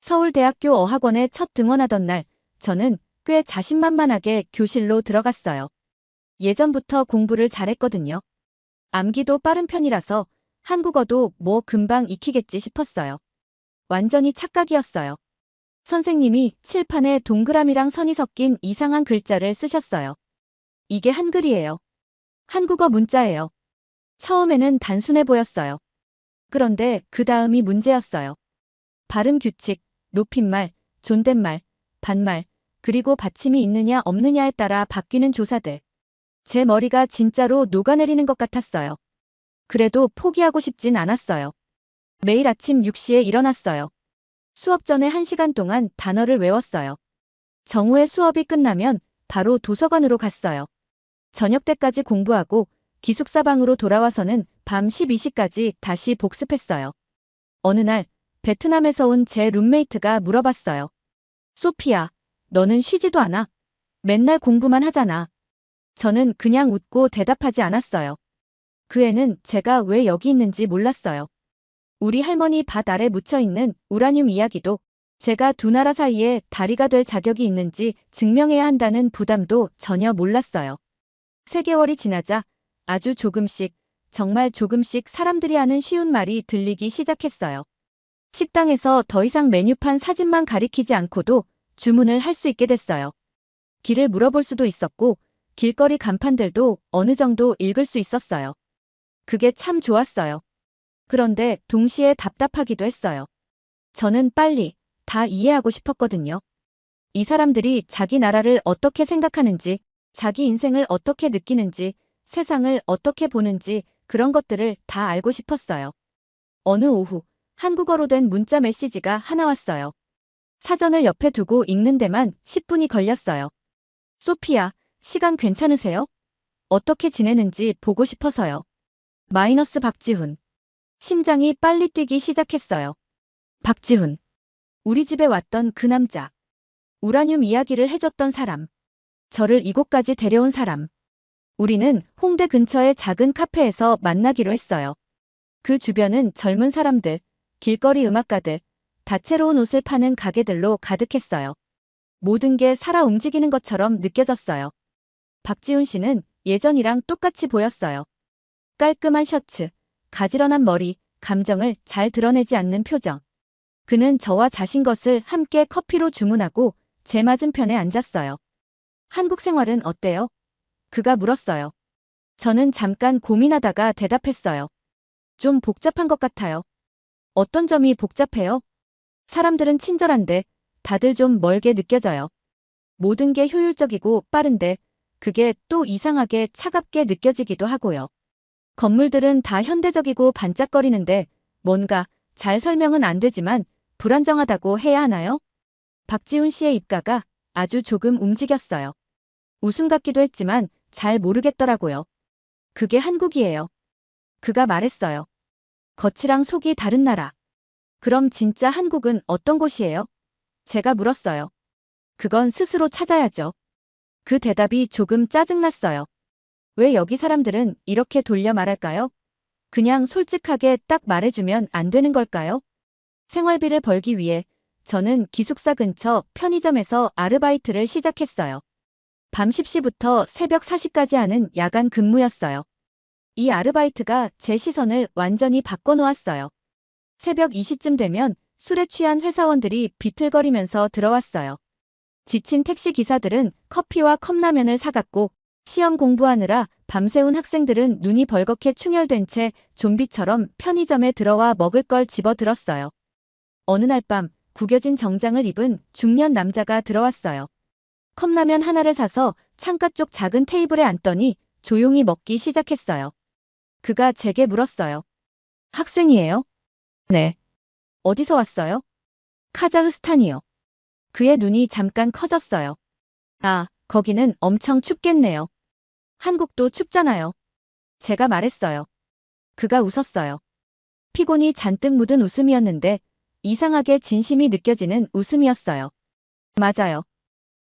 서울대학교 어학원에 첫 등원하던 날, 저는 꽤 자신만만하게 교실로 들어갔어요. 예전부터 공부를 잘했거든요. 암기도 빠른 편이라서 한국어도 뭐 금방 익히겠지 싶었어요. 완전히 착각이었어요. 선생님이 칠판에 동그라미랑 선이 섞인 이상한 글자를 쓰셨어요. 이게 한글이에요. 한국어 문자예요. 처음에는 단순해 보였어요. 그런데 그 다음이 문제였어요. 발음 규칙, 높임말, 존댓말, 반말, 그리고 받침이 있느냐 없느냐에 따라 바뀌는 조사들. 제 머리가 진짜로 녹아내리는 것 같았어요. 그래도 포기하고 싶진 않았어요. 매일 아침 6시에 일어났어요. 수업 전에 1시간 동안 단어를 외웠어요. 정오에 수업이 끝나면 바로 도서관으로 갔어요. 저녁 때까지 공부하고 기숙사방으로 돌아와서는 밤 12시까지 다시 복습했어요. 어느 날 베트남에서 온 제 룸메이트가 물어봤어요. 소피야, 너는 쉬지도 않아? 맨날 공부만 하잖아. 저는 그냥 웃고 대답하지 않았어요. 그 애는 제가 왜 여기 있는지 몰랐어요. 우리 할머니 밭 아래 묻혀있는 우라늄 이야기도, 제가 두 나라 사이에 다리가 될 자격이 있는지 증명해야 한다는 부담도 전혀 몰랐어요. 3개월이 지나자 아주 조금씩, 정말 조금씩 사람들이 하는 쉬운 말이 들리기 시작했어요. 식당에서 더 이상 메뉴판 사진만 가리키지 않고도 주문을 할 수 있게 됐어요. 길을 물어볼 수도 있었고 길거리 간판들도 어느 정도 읽을 수 있었어요. 그게 참 좋았어요. 그런데 동시에 답답하기도 했어요. 저는 빨리 다 이해하고 싶었거든요. 이 사람들이 자기 나라를 어떻게 생각하는지, 자기 인생을 어떻게 느끼는지, 세상을 어떻게 보는지 그런 것들을 다 알고 싶었어요. 어느 오후 한국어로 된 문자 메시지가 하나 왔어요. 사전을 옆에 두고 읽는 데만 10분이 걸렸어요. 소피야, 시간 괜찮으세요? 어떻게 지내는지 보고 싶어서요. 마이너스 박지훈. 심장이 빨리 뛰기 시작했어요. 박지훈. 우리 집에 왔던 그 남자. 우라늄 이야기를 해줬던 사람. 저를 이곳까지 데려온 사람. 우리는 홍대 근처의 작은 카페에서 만나기로 했어요. 그 주변은 젊은 사람들, 길거리 음악가들, 다채로운 옷을 파는 가게들로 가득했어요. 모든 게 살아 움직이는 것처럼 느껴졌어요. 박지훈 씨는 예전이랑 똑같이 보였어요. 깔끔한 셔츠, 가지런한 머리, 감정을 잘 드러내지 않는 표정. 그는 저와 자신 것을 함께 커피로 주문하고 제 맞은편에 앉았어요. 한국 생활은 어때요? 그가 물었어요. 저는 잠깐 고민하다가 대답했어요. 좀 복잡한 것 같아요. 어떤 점이 복잡해요? 사람들은 친절한데 다들 좀 멀게 느껴져요. 모든 게 효율적이고 빠른데 그게 또 이상하게 차갑게 느껴지기도 하고요. 건물들은 다 현대적이고 반짝거리는데 뭔가 잘 설명은 안 되지만 불안정하다고 해야 하나요? 박지훈 씨의 입가가 아주 조금 움직였어요. 웃음 같기도 했지만 잘 모르겠더라고요. 그게 한국이에요. 그가 말했어요. 겉이랑 속이 다른 나라. 그럼 진짜 한국은 어떤 곳이에요? 제가 물었어요. 그건 스스로 찾아야죠. 그 대답이 조금 짜증났어요. 왜 여기 사람들은 이렇게 돌려 말할까요? 그냥 솔직하게 딱 말해주면 안 되는 걸까요? 생활비를 벌기 위해 저는 기숙사 근처 편의점에서 아르바이트를 시작했어요. 밤 10시부터 새벽 4시까지 하는 야간 근무였어요. 이 아르바이트가 제 시선을 완전히 바꿔놓았어요. 새벽 2시쯤 되면 술에 취한 회사원들이 비틀거리면서 들어왔어요. 지친 택시 기사들은 커피와 컵라면을 사갔고 시험 공부하느라 밤새운 학생들은 눈이 벌겋게 충혈된 채 좀비처럼 편의점에 들어와 먹을 걸 집어들었어요. 어느 날 밤 구겨진 정장을 입은 중년 남자가 들어왔어요. 컵라면 하나를 사서 창가 쪽 작은 테이블에 앉더니 조용히 먹기 시작했어요. 그가 제게 물었어요. 학생이에요? 네. 어디서 왔어요? 카자흐스탄이요. 그의 눈이 잠깐 커졌어요. 아, 거기는 엄청 춥겠네요. 한국도 춥잖아요. 제가 말했어요. 그가 웃었어요. 피곤이 잔뜩 묻은 웃음이었는데 이상하게 진심이 느껴지는 웃음이었어요. 맞아요.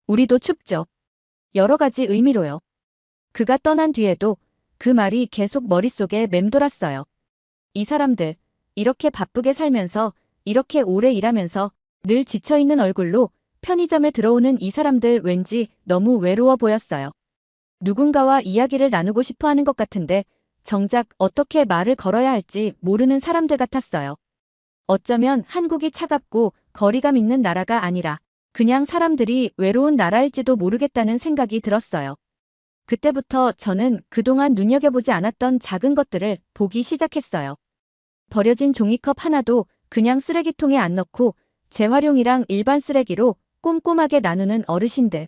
우리도 춥죠. 여러 가지 의미로요. 그가 떠난 뒤에도 그 말이 계속 머릿속에 맴돌았어요. 이 사람들, 이렇게 바쁘게 살면서, 이렇게 오래 일하면서 늘 지쳐있는 얼굴로 편의점에 들어오는 이 사람들 왠지 너무 외로워 보였어요. 누군가와 이야기를 나누고 싶어 하는 것 같은데 정작 어떻게 말을 걸어야 할지 모르는 사람들 같았어요. 어쩌면 한국이 차갑고 거리감 있는 나라가 아니라 그냥 사람들이 외로운 나라일지도 모르겠다는 생각이 들었어요. 그때부터 저는 그동안 눈여겨보지 않았던 작은 것들을 보기 시작했어요. 버려진 종이컵 하나도 그냥 쓰레기통에 안 넣고 재활용이랑 일반 쓰레기로 꼼꼼하게 나누는 어르신들.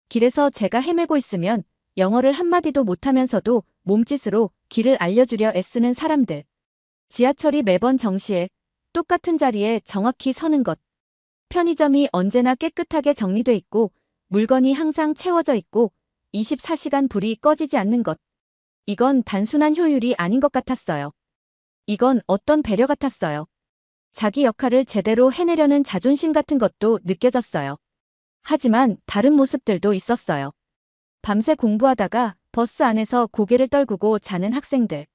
길에서 제가 헤매고 있으면 영어를 한마디도 못하면서도 몸짓으로 길을 알려주려 애쓰는 사람들. 지하철이 매번 정시에 똑같은 자리에 정확히 서는 것. 편의점이 언제나 깨끗하게 정리돼 있고 물건이 항상 채워져 있고 24시간 불이 꺼지지 않는 것. 이건 단순한 효율이 아닌 것 같았어요. 이건 어떤 배려 같았어요. 자기 역할을 제대로 해내려는 자존심 같은 것도 느껴졌어요. 하지만 다른 모습들도 있었어요. 밤새 공부하다가 버스 안에서 고개를 떨구고 자는 학생들.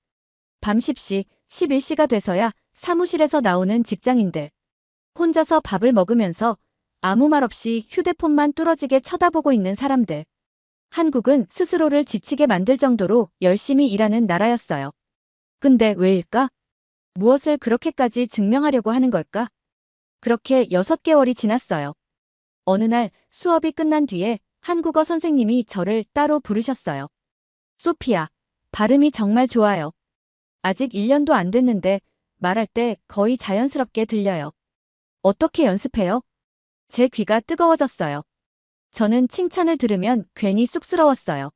밤 10시, 11시가 돼서야 사무실에서 나오는 직장인들. 혼자서 밥을 먹으면서 아무 말 없이 휴대폰만 뚫어지게 쳐다보고 있는 사람들. 한국은 스스로를 지치게 만들 정도로 열심히 일하는 나라였어요. 근데 왜일까? 무엇을 그렇게까지 증명하려고 하는 걸까? 그렇게 6개월이 지났어요. 어느 날 수업이 끝난 뒤에 한국어 선생님이 저를 따로 부르셨어요. 소피아, 발음이 정말 좋아요. 아직 1년도 안 됐는데 말할 때 거의 자연스럽게 들려요. 어떻게 연습해요? 제 귀가 뜨거워졌어요. 저는 칭찬을 들으면 괜히 쑥스러웠어요.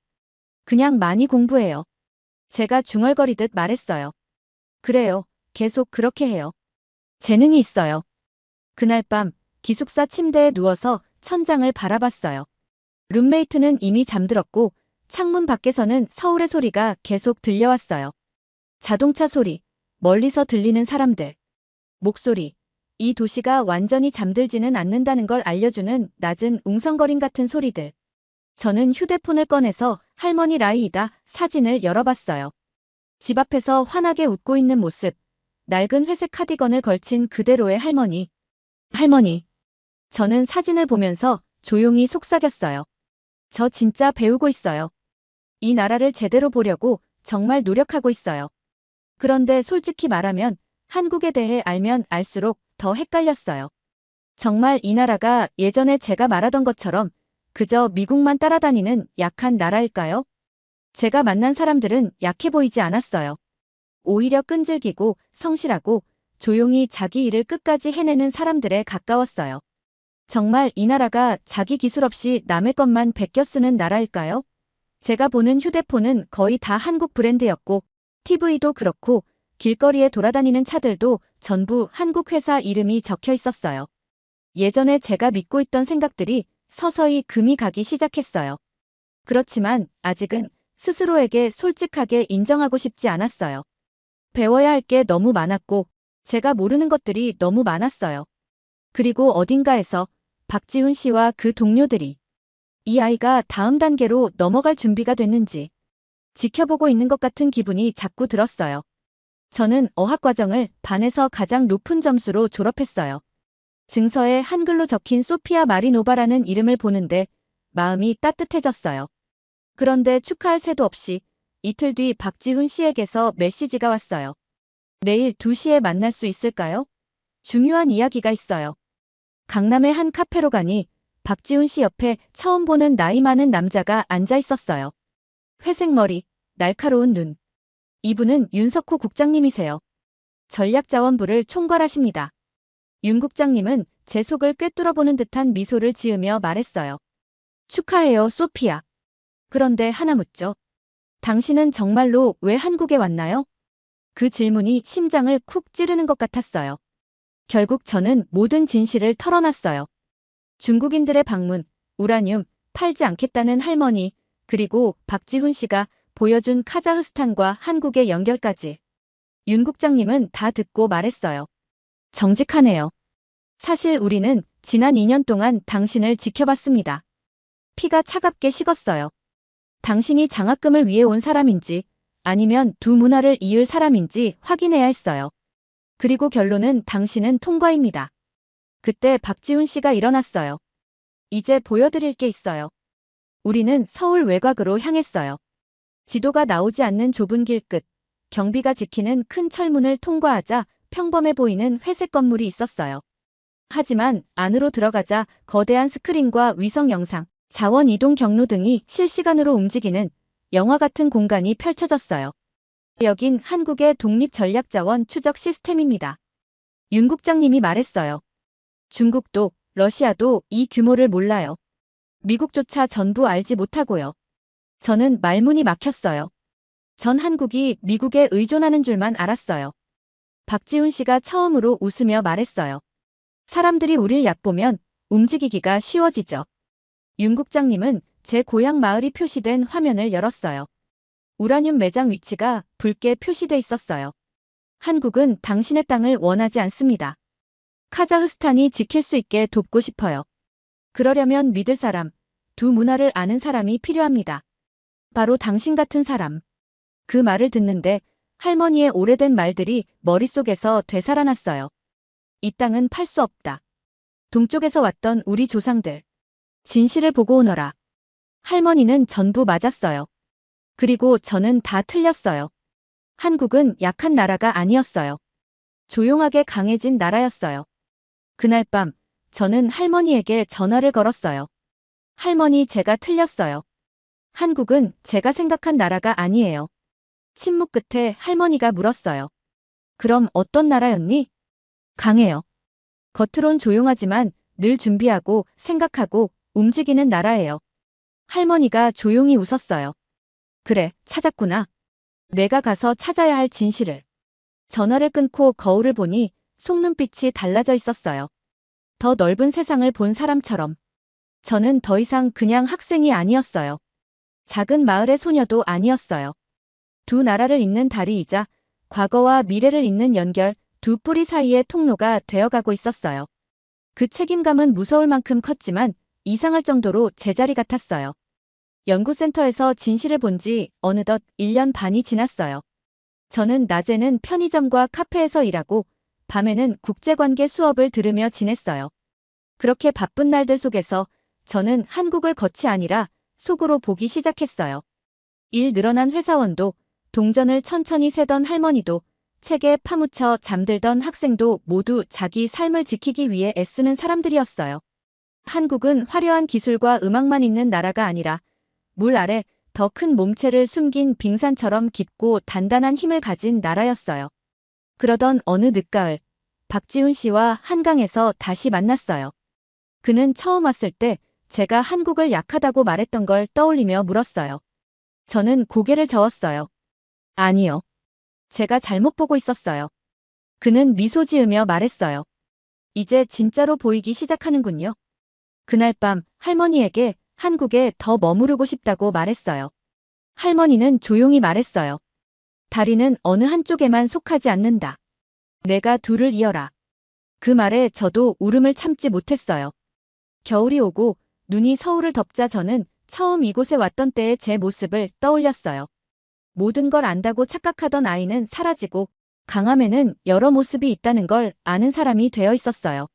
그냥 많이 공부해요. 제가 중얼거리듯 말했어요. 그래요. 계속 그렇게 해요. 재능이 있어요. 그날 밤 기숙사 침대에 누워서 천장을 바라봤어요. 룸메이트는 이미 잠들었고 창문 밖에서는 서울의 소리가 계속 들려왔어요. 자동차 소리, 멀리서 들리는 사람들, 목소리. 이 도시가 완전히 잠들지는 않는다는 걸 알려주는 낮은 웅성거림 같은 소리들. 저는 휴대폰을 꺼내서 할머니 라이이다 사진을 열어봤어요. 집 앞에서 환하게 웃고 있는 모습. 낡은 회색 카디건을 걸친 그대로의 할머니. 할머니. 저는 사진을 보면서 조용히 속삭였어요. 저 진짜 배우고 있어요. 이 나라를 제대로 보려고 정말 노력하고 있어요. 그런데 솔직히 말하면 한국에 대해 알면 알수록 더 헷갈렸어요. 정말 이 나라가 예전에 제가 말하던 것처럼 그저 미국만 따라다니는 약한 나라일까요? 제가 만난 사람들은 약해 보이지 않았어요. 오히려 끈질기고 성실하고 조용히 자기 일을 끝까지 해내는 사람들에 가까웠어요. 정말 이 나라가 자기 기술 없이 남의 것만 베껴 쓰는 나라일까요? 제가 보는 휴대폰은 거의 다 한국 브랜드였고 TV도 그렇고 길거리에 돌아다니는 차들도 전부 한국 회사 이름이 적혀 있었어요. 예전에 제가 믿고 있던 생각들이 서서히 금이 가기 시작했어요. 그렇지만 아직은 스스로에게 솔직하게 인정하고 싶지 않았어요. 배워야 할 게 너무 많았고 제가 모르는 것들이 너무 많았어요. 그리고 어딘가에서 박지훈 씨와 그 동료들이 이 아이가 다음 단계로 넘어갈 준비가 됐는지 지켜보고 있는 것 같은 기분이 자꾸 들었어요. 저는 어학과정을 반에서 가장 높은 점수로 졸업했어요. 증서에 한글로 적힌 소피아 마리노바라는 이름을 보는데 마음이 따뜻해졌어요. 그런데 축하할 새도 없이 이틀 뒤 박지훈 씨에게서 메시지가 왔어요. 내일 2시에 만날 수 있을까요? 중요한 이야기가 있어요. 강남의 한 카페로 가니 박지훈 씨 옆에 처음 보는 나이 많은 남자가 앉아 있었어요. 회색 머리, 날카로운 눈. 이분은 윤석호 국장님이세요. 전략자원부를 총괄하십니다. 윤 국장님은 제 속을 꿰뚫어보는 듯한 미소를 지으며 말했어요. 축하해요, 소피아. 그런데 하나 묻죠. 당신은 정말로 왜 한국에 왔나요? 그 질문이 심장을 쿡 찌르는 것 같았어요. 결국 저는 모든 진실을 털어놨어요. 중국인들의 방문, 우라늄, 팔지 않겠다는 할머니, 그리고 박지훈 씨가 보여준 카자흐스탄과 한국의 연결까지. 윤 국장님은 다 듣고 말했어요. 정직하네요. 사실 우리는 지난 2년 동안 당신을 지켜봤습니다. 피가 차갑게 식었어요. 당신이 장학금을 위해 온 사람인지 아니면 두 문화를 이을 사람인지 확인해야 했어요. 그리고 결론은 당신은 통과입니다. 그때 박지훈 씨가 일어났어요. 이제 보여드릴 게 있어요. 우리는 서울 외곽으로 향했어요. 지도가 나오지 않는 좁은 길 끝, 경비가 지키는 큰 철문을 통과하자 평범해 보이는 회색 건물이 있었어요. 하지만 안으로 들어가자 거대한 스크린과 위성 영상, 자원 이동 경로 등이 실시간으로 움직이는 영화 같은 공간이 펼쳐졌어요. 여긴 한국의 독립전략자원 추적 시스템입니다. 윤 국장님이 말했어요. 중국도, 러시아도 이 규모를 몰라요. 미국조차 전부 알지 못하고요. 저는 말문이 막혔어요. 전 한국이 미국에 의존하는 줄만 알았어요. 박지훈 씨가 처음으로 웃으며 말했어요. 사람들이 우릴 얕보면 움직이기가 쉬워지죠. 윤 국장님은 제 고향 마을이 표시된 화면을 열었어요. 우라늄 매장 위치가 붉게 표시돼 있었어요. 한국은 당신의 땅을 원하지 않습니다. 카자흐스탄이 지킬 수 있게 돕고 싶어요. 그러려면 믿을 사람, 두 문화를 아는 사람이 필요합니다. 바로 당신 같은 사람. 그 말을 듣는데 할머니의 오래된 말들이 머릿속에서 되살아났어요. 이 땅은 팔 수 없다. 동쪽에서 왔던 우리 조상들. 진실을 보고 오너라. 할머니는 전부 맞았어요. 그리고 저는 다 틀렸어요. 한국은 약한 나라가 아니었어요. 조용하게 강해진 나라였어요. 그날 밤 저는 할머니에게 전화를 걸었어요. 할머니, 제가 틀렸어요. 한국은 제가 생각한 나라가 아니에요. 침묵 끝에 할머니가 물었어요. 그럼 어떤 나라였니? 강해요. 겉으론 조용하지만 늘 준비하고 생각하고 움직이는 나라예요. 할머니가 조용히 웃었어요. 그래, 찾았구나. 내가 가서 찾아야 할 진실을. 전화를 끊고 거울을 보니 속눈빛이 달라져 있었어요. 더 넓은 세상을 본 사람처럼. 저는 더 이상 그냥 학생이 아니었어요. 작은 마을의 소녀도 아니었어요. 두 나라를 잇는 다리이자 과거와 미래를 잇는 연결, 두 뿌리 사이의 통로가 되어가고 있었어요. 그 책임감은 무서울 만큼 컸지만 이상할 정도로 제자리 같았어요. 연구센터에서 진실을 본 지 어느덧 1년 반이 지났어요. 저는 낮에는 편의점과 카페에서 일하고 밤에는 국제관계 수업을 들으며 지냈어요. 그렇게 바쁜 날들 속에서 저는 한국을 겉이 아니라 속으로 보기 시작했어요. 일 늘어난 회사원도, 동전을 천천히 세던 할머니도, 책에 파묻혀 잠들던 학생도 모두 자기 삶을 지키기 위해 애쓰는 사람들이었어요. 한국은 화려한 기술과 음악만 있는 나라가 아니라 물 아래 더 큰 몸체를 숨긴 빙산처럼 깊고 단단한 힘을 가진 나라였어요. 그러던 어느 늦가을, 박지훈 씨와 한강에서 다시 만났어요. 그는 처음 왔을 때 제가 한국을 약하다고 말했던 걸 떠올리며 물었어요. 저는 고개를 저었어요. 아니요. 제가 잘못 보고 있었어요. 그는 미소 지으며 말했어요. 이제 진짜로 보이기 시작하는군요. 그날 밤 할머니에게 한국에 더 머무르고 싶다고 말했어요. 할머니는 조용히 말했어요. 다리는 어느 한쪽에만 속하지 않는다. 내가 둘을 이어라. 그 말에 저도 울음을 참지 못했어요. 겨울이 오고 눈이 서울을 덮자 저는 처음 이곳에 왔던 때의 제 모습을 떠올렸어요. 모든 걸 안다고 착각하던 아이는 사라지고 강함에는 여러 모습이 있다는 걸 아는 사람이 되어 있었어요.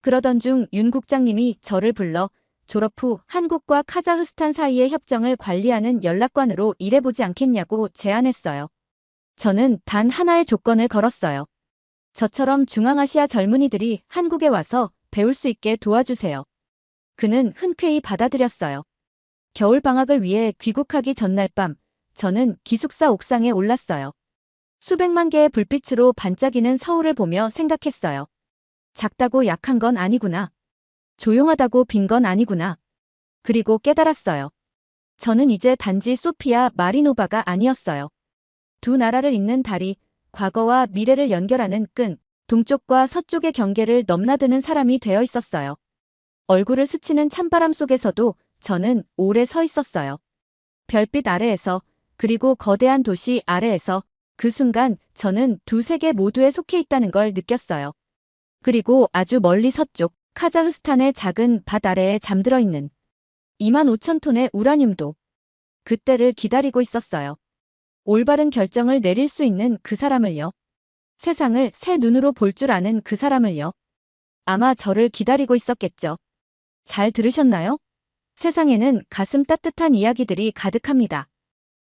그러던 중 윤 국장님이 저를 불러 졸업 후 한국과 카자흐스탄 사이의 협정을 관리하는 연락관으로 일해보지 않겠냐고 제안했어요. 저는 단 하나의 조건을 걸었어요. 저처럼 중앙아시아 젊은이들이 한국에 와서 배울 수 있게 도와주세요. 그는 흔쾌히 받아들였어요. 겨울방학을 위해 귀국하기 전날 밤, 저는 기숙사 옥상에 올랐어요. 수백만 개의 불빛으로 반짝이는 서울을 보며 생각했어요. 작다고 약한 건 아니구나. 조용하다고 빈 건 아니구나. 그리고 깨달았어요. 저는 이제 단지 소피아 마리노바가 아니었어요. 두 나라를 잇는 다리, 과거와 미래를 연결하는 끈, 동쪽과 서쪽의 경계를 넘나드는 사람이 되어 있었어요. 얼굴을 스치는 찬바람 속에서도 저는 오래 서 있었어요. 별빛 아래에서, 그리고 거대한 도시 아래에서 그 순간 저는 두 세계 모두에 속해 있다는 걸 느꼈어요. 그리고 아주 멀리 서쪽, 카자흐스탄의 작은 밭 아래에 잠들어 있는 25,000톤의 우라늄도 그때를 기다리고 있었어요. 올바른 결정을 내릴 수 있는 그 사람을요. 세상을 새 눈으로 볼 줄 아는 그 사람을요. 아마 저를 기다리고 있었겠죠. 잘 들으셨나요? 세상에는 가슴 따뜻한 이야기들이 가득합니다.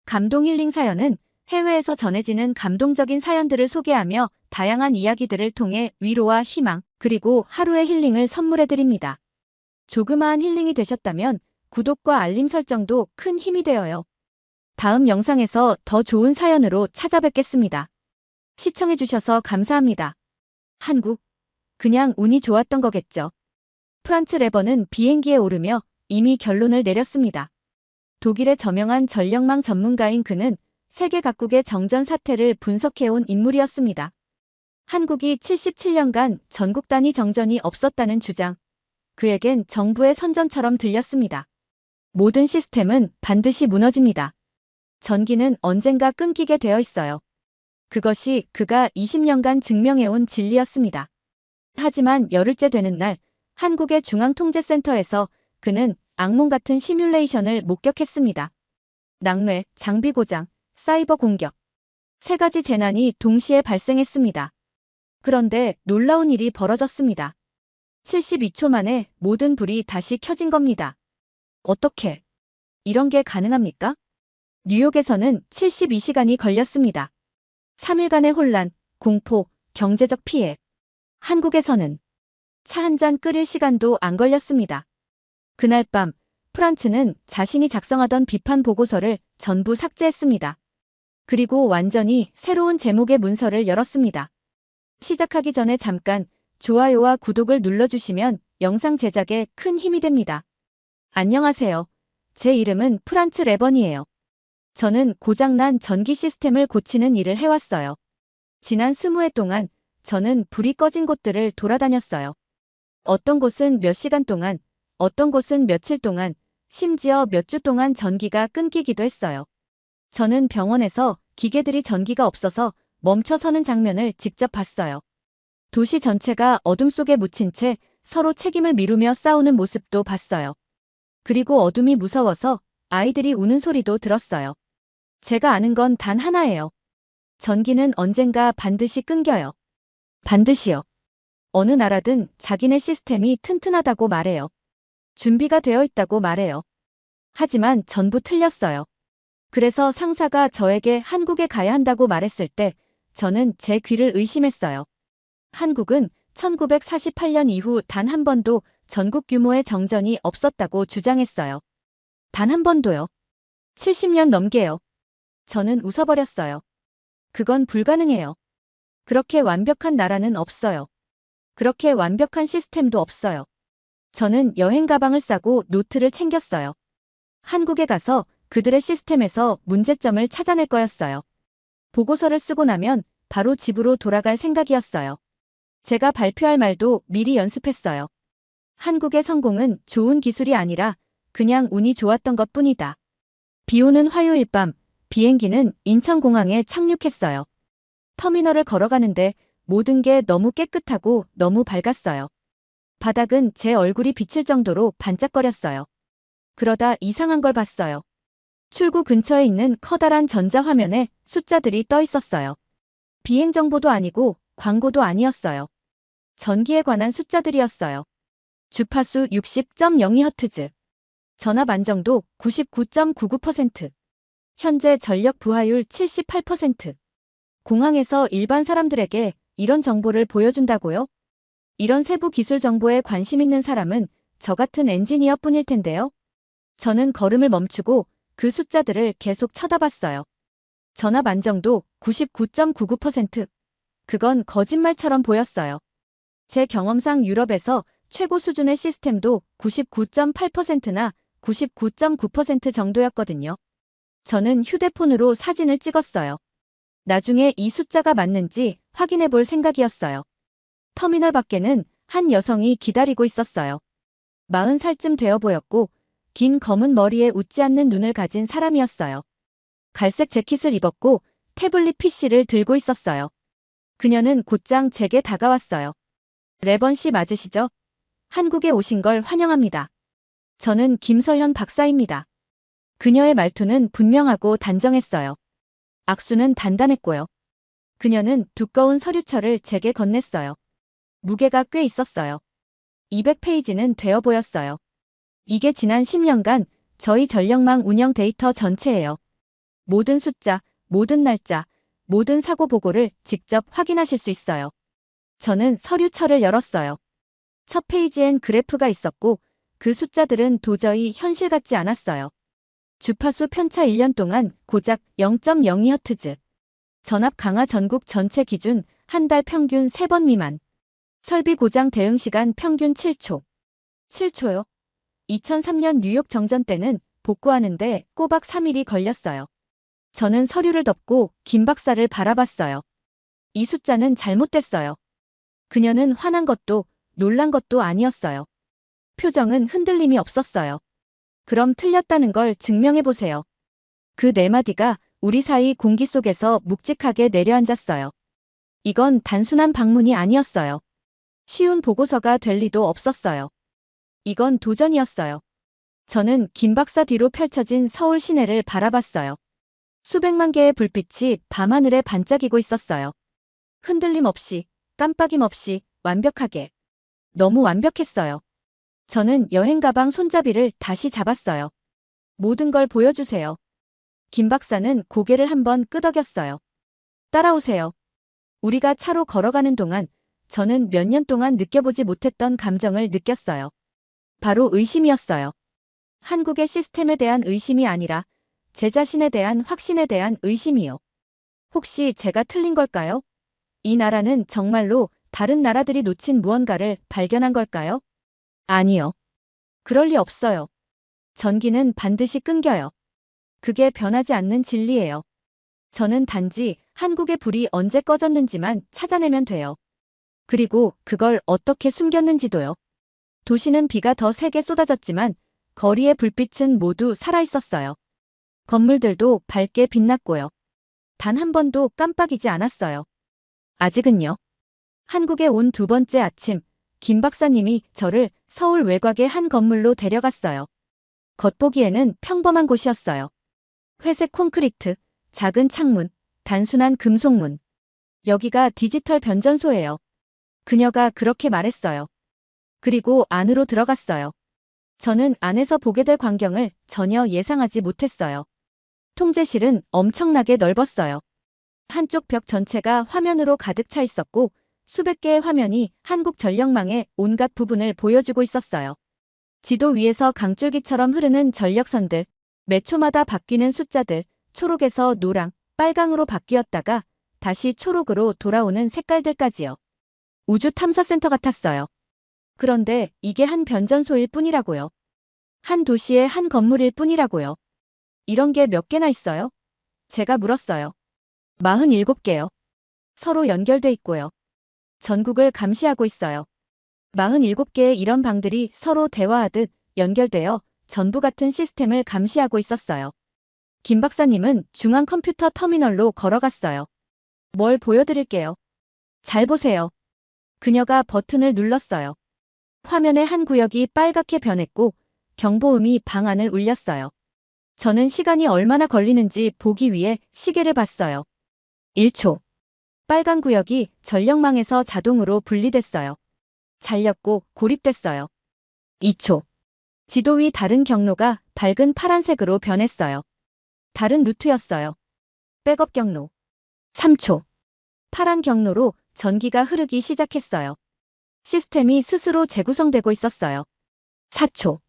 감동 힐링 사연은 해외에서 전해지는 감동적인 사연들을 소개하며 다양한 이야기들을 통해 위로와 희망, 그리고 하루의 힐링을 선물해드립니다. 조그마한 힐링이 되셨다면 구독과 알림 설정도 큰 힘이 되어요. 다음 영상에서 더 좋은 사연으로 찾아뵙겠습니다. 시청해주셔서 감사합니다. 한국, 그냥 운이 좋았던 거겠죠. 프란츠 레번은 비행기에 오르며 이미 결론을 내렸습니다. 독일의 저명한 전력망 전문가인 그는 세계 각국의 정전 사태를 분석해온 인물이었습니다. 한국이 77년간 전국 단위 정전이 없었다는 주장. 그에겐 정부의 선전처럼 들렸습니다. 모든 시스템은 반드시 무너집니다. 전기는 언젠가 끊기게 되어 있어요. 그것이 그가 20년간 증명해온 진리였습니다. 하지만 열흘째 되는 날, 한국의 중앙통제센터에서 그는 악몽 같은 시뮬레이션을 목격했습니다. 낙뢰, 장비 고장, 사이버 공격. 세 가지 재난이 동시에 발생했습니다. 그런데 놀라운 일이 벌어졌습니다. 72초 만에 모든 불이 다시 켜진 겁니다. 어떻게? 이런 게 가능합니까? 뉴욕에서는 72시간이 걸렸습니다. 3일간의 혼란, 공포, 경제적 피해. 한국에서는 차 한 잔 끓일 시간도 안 걸렸습니다. 그날 밤, 프란츠는 자신이 작성하던 비판 보고서를 전부 삭제했습니다. 그리고 완전히 새로운 제목의 문서를 열었습니다. 시작하기 전에 잠깐 좋아요와 구독을 눌러주시면 영상 제작에 큰 힘이 됩니다. 안녕하세요. 제 이름은 프란츠 레번이에요. 저는 고장난 전기 시스템을 고치는 일을 해왔어요. 지난 20해 동안 저는 불이 꺼진 곳들을 돌아다녔어요. 어떤 곳은 몇 시간 동안, 어떤 곳은 며칠 동안, 심지어 몇 주 동안 전기가 끊기기도 했어요. 저는 병원에서 기계들이 전기가 없어서 멈춰서는 장면을 직접 봤어요. 도시 전체가 어둠 속에 묻힌 채 서로 책임을 미루며 싸우는 모습도 봤어요. 그리고 어둠이 무서워서 아이들이 우는 소리도 들었어요. 제가 아는 건 단 하나예요. 전기는 언젠가 반드시 끊겨요. 반드시요. 어느 나라든 자기네 시스템이 튼튼하다고 말해요. 준비가 되어 있다고 말해요. 하지만 전부 틀렸어요. 그래서 상사가 저에게 한국에 가야 한다고 말했을 때 저는 제 귀를 의심했어요. 한국은 1948년 이후 단 한 번도 전국 규모의 정전이 없었다고 주장했어요. 단 한 번도요. 70년 넘게요. 저는 웃어버렸어요. 그건 불가능해요. 그렇게 완벽한 나라는 없어요. 그렇게 완벽한 시스템도 없어요. 저는 여행 가방을 싸고 노트를 챙겼어요. 한국에 가서 그들의 시스템에서 문제점을 찾아낼 거였어요. 보고서를 쓰고 나면 바로 집으로 돌아갈 생각이었어요. 제가 발표할 말도 미리 연습했어요. 한국의 성공은 좋은 기술이 아니라 그냥 운이 좋았던 것뿐이다. 비 오는 화요일 밤, 비행기는 인천공항에 착륙했어요. 터미널을 걸어가는데 모든 게 너무 깨끗하고 너무 밝았어요. 바닥은 제 얼굴이 비칠 정도로 반짝거렸어요. 그러다 이상한 걸 봤어요. 출구 근처에 있는 커다란 전자화면에 숫자들이 떠 있었어요. 비행 정보도 아니고 광고도 아니었어요. 전기에 관한 숫자들이었어요. 주파수 60.02Hz. 전압 안정도 99.99%. 현재 전력 부하율 78%. 공항에서 일반 사람들에게 이런 정보를 보여준다고요? 이런 세부 기술 정보에 관심 있는 사람은 저 같은 엔지니어 뿐일 텐데요. 저는 걸음을 멈추고 그 숫자들을 계속 쳐다봤어요. 전압 안정도 99.99%. 그건 거짓말처럼 보였어요. 제 경험상 유럽에서 최고 수준의 시스템도 99.8%나 99.9% 정도였거든요. 저는 휴대폰으로 사진을 찍었어요. 나중에 이 숫자가 맞는지 확인해 볼 생각이었어요. 터미널 밖에는 한 여성이 기다리고 있었어요. 40살쯤 되어 보였고 긴 검은 머리에 웃지 않는 눈을 가진 사람이었어요. 갈색 재킷을 입었고 태블릿 PC를 들고 있었어요. 그녀는 곧장 제게 다가왔어요. 레번 씨 맞으시죠? 한국에 오신 걸 환영합니다. 저는 김서현 박사입니다. 그녀의 말투는 분명하고 단정했어요. 악수는 단단했고요. 그녀는 두꺼운 서류철을 제게 건넸어요. 무게가 꽤 있었어요. 200페이지는 되어 보였어요. 이게 지난 10년간 저희 전력망 운영 데이터 전체예요. 모든 숫자, 모든 날짜, 모든 사고 보고를 직접 확인하실 수 있어요. 저는 서류철을 열었어요. 첫 페이지엔 그래프가 있었고 그 숫자들은 도저히 현실 같지 않았어요. 주파수 편차 1년 동안 고작 0.02Hz. 전압 강화 전국 전체 기준 한 달 평균 3번 미만. 설비 고장 대응 시간 평균 7초. 7초요? 2003년 뉴욕 정전 때는 복구하는데 꼬박 3일이 걸렸어요. 저는 서류를 덮고 김 박사를 바라봤어요. 이 숫자는 잘못됐어요. 그녀는 화난 것도 놀란 것도 아니었어요. 표정은 흔들림이 없었어요. 그럼 틀렸다는 걸 증명해보세요. 그 네 마디가 우리 사이 공기 속에서 묵직하게 내려앉았어요. 이건 단순한 방문이 아니었어요. 쉬운 보고서가 될 리도 없었어요. 이건 도전이었어요. 저는 김 박사 뒤로 펼쳐진 서울 시내를 바라봤어요. 수백만 개의 불빛이 밤하늘에 반짝이고 있었어요. 흔들림 없이, 깜빡임 없이, 완벽하게. 너무 완벽했어요. 저는 여행 가방 손잡이를 다시 잡았어요. 모든 걸 보여주세요. 김 박사는 고개를 한번 끄덕였어요. 따라오세요. 우리가 차로 걸어가는 동안 저는 몇 년 동안 느껴보지 못했던 감정을 느꼈어요. 바로 의심이었어요. 한국의 시스템에 대한 의심이 아니라 제 자신에 대한 확신에 대한 의심이요. 혹시 제가 틀린 걸까요? 이 나라는 정말로 다른 나라들이 놓친 무언가를 발견한 걸까요? 아니요. 그럴 리 없어요. 전기는 반드시 끊겨요. 그게 변하지 않는 진리예요. 저는 단지 한국의 불이 언제 꺼졌는지만 찾아내면 돼요. 그리고 그걸 어떻게 숨겼는지도요. 도시는 비가 더 세게 쏟아졌지만 거리의 불빛은 모두 살아있었어요. 건물들도 밝게 빛났고요. 단 한 번도 깜빡이지 않았어요. 아직은요. 한국에 온 두 번째 아침, 김 박사님이 저를 서울 외곽의 한 건물로 데려갔어요. 겉보기에는 평범한 곳이었어요. 회색 콘크리트, 작은 창문, 단순한 금속문. 여기가 디지털 변전소예요. 그녀가 그렇게 말했어요. 그리고 안으로 들어갔어요. 저는 안에서 보게 될 광경을 전혀 예상하지 못했어요. 통제실은 엄청나게 넓었어요. 한쪽 벽 전체가 화면으로 가득 차 있었고 수백 개의 화면이 한국 전력망의 온갖 부분을 보여주고 있었어요. 지도 위에서 강줄기처럼 흐르는 전력선들, 매 초마다 바뀌는 숫자들, 초록에서 노랑, 빨강으로 바뀌었다가 다시 초록으로 돌아오는 색깔들까지요. 우주 탐사센터 같았어요. 그런데 이게 한 변전소일 뿐이라고요. 한 도시의 한 건물일 뿐이라고요. 이런 게 몇 개나 있어요? 제가 물었어요. 47개요. 서로 연결돼 있고요. 전국을 감시하고 있어요. 47개의 이런 방들이 서로 대화하듯 연결되어 전부 같은 시스템을 감시하고 있었어요. 김 박사님은 중앙 컴퓨터 터미널로 걸어갔어요. 뭘 보여드릴게요. 잘 보세요. 그녀가 버튼을 눌렀어요. 화면의 한 구역이 빨갛게 변했고 경보음이 방 안을 울렸어요. 저는 시간이 얼마나 걸리는지 보기 위해 시계를 봤어요. 1초. 빨간 구역이 전력망에서 자동으로 분리됐어요. 잘렸고 고립됐어요. 2초. 지도 위 다른 경로가 밝은 파란색으로 변했어요. 다른 루트였어요. 백업 경로. 3초. 파란 경로로 전기가 흐르기 시작했어요. 시스템이 스스로 재구성되고 있었어요. 4초.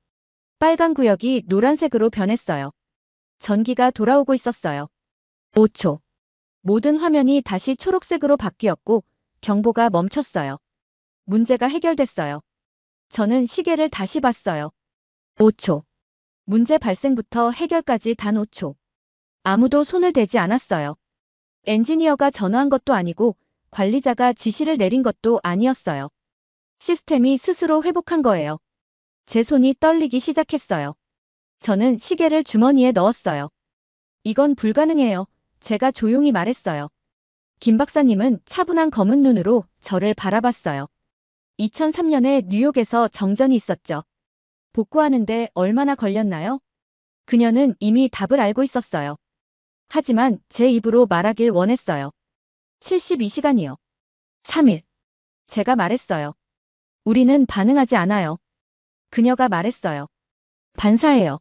빨간 구역이 노란색으로 변했어요. 전기가 돌아오고 있었어요. 5초. 모든 화면이 다시 초록색으로 바뀌었고 경보가 멈췄어요. 문제가 해결됐어요. 저는 시계를 다시 봤어요. 5초. 문제 발생부터 해결까지 단 5초. 아무도 손을 대지 않았어요. 엔지니어가 전화한 것도 아니고 관리자가 지시를 내린 것도 아니었어요. 시스템이 스스로 회복한 거예요. 제 손이 떨리기 시작했어요. 저는 시계를 주머니에 넣었어요. 이건 불가능해요. 제가 조용히 말했어요. 김 박사님은 차분한 검은 눈으로 저를 바라봤어요. 2003년에 뉴욕에서 정전이 있었죠. 복구하는데 얼마나 걸렸나요? 그녀는 이미 답을 알고 있었어요. 하지만 제 입으로 말하길 원했어요. 72시간이요. 3일. 제가 말했어요. 우리는 반응하지 않아요. 그녀가 말했어요. 반사해요.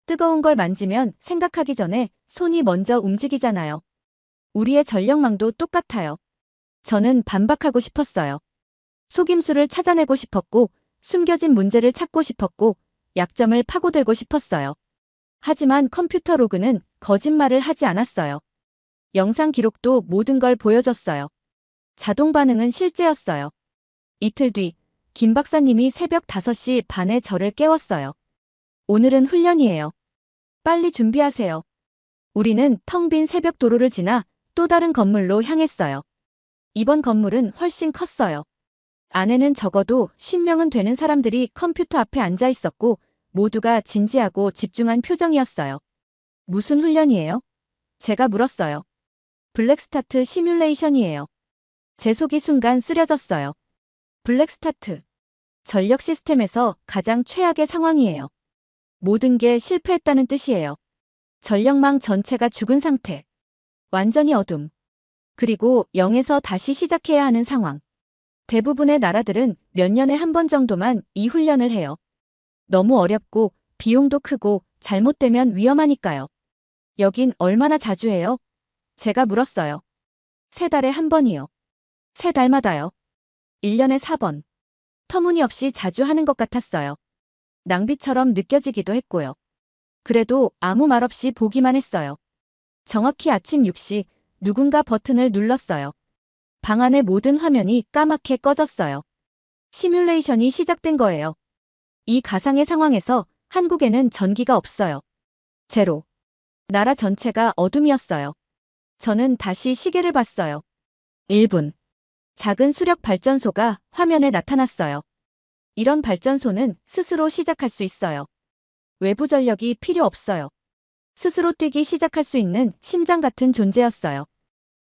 뜨거운 걸 만지면 생각하기 전에 손이 먼저 움직이잖아요. 우리의 전력망도 똑같아요. 저는 반박하고 싶었어요. 속임수를 찾아내고 싶었고, 숨겨진 문제를 찾고 싶었고, 약점을 파고들고 싶었어요. 하지만 컴퓨터 로그는 거짓말을 하지 않았어요. 영상 기록도 모든 걸 보여줬어요. 자동 반응은 실제였어요. 이틀 뒤, 김 박사님이 새벽 5시 반에 저를 깨웠어요. 오늘은 훈련이에요. 빨리 준비하세요. 우리는 텅 빈 새벽 도로를 지나 또 다른 건물로 향했어요. 이번 건물은 훨씬 컸어요. 안에는 적어도 10명은 되는 사람들이 컴퓨터 앞에 앉아 있었고 모두가 진지하고 집중한 표정이었어요. 무슨 훈련이에요? 제가 물었어요. 블랙스타트 시뮬레이션이에요. 제 속이 순간 쓰려졌어요. 블랙스타트. 전력 시스템에서 가장 최악의 상황이에요. 모든 게 실패했다는 뜻이에요. 전력망 전체가 죽은 상태. 완전히 어둠. 그리고 0에서 다시 시작해야 하는 상황. 대부분의 나라들은 몇 년에 한 번 정도만 이 훈련을 해요. 너무 어렵고 비용도 크고 잘못되면 위험하니까요. 여긴 얼마나 자주 해요? 제가 물었어요. 3달에 한 번이요. 3달마다요. 1년에 4번. 터무니없이 자주 하는 것 같았어요. 낭비처럼 느껴지기도 했고요. 그래도 아무 말 없이 보기만 했어요. 정확히 아침 6시 누군가 버튼을 눌렀어요. 방 안의 모든 화면이 까맣게 꺼졌어요. 시뮬레이션이 시작된 거예요. 이 가상의 상황에서 한국에는 전기가 없어요. 제로. 나라 전체가 어둠이었어요. 저는 다시 시계를 봤어요. 1분. 작은 수력 발전소가 화면에 나타났어요. 이런 발전소는 스스로 시작할 수 있어요. 외부 전력이 필요 없어요. 스스로 뛰기 시작할 수 있는 심장 같은 존재였어요.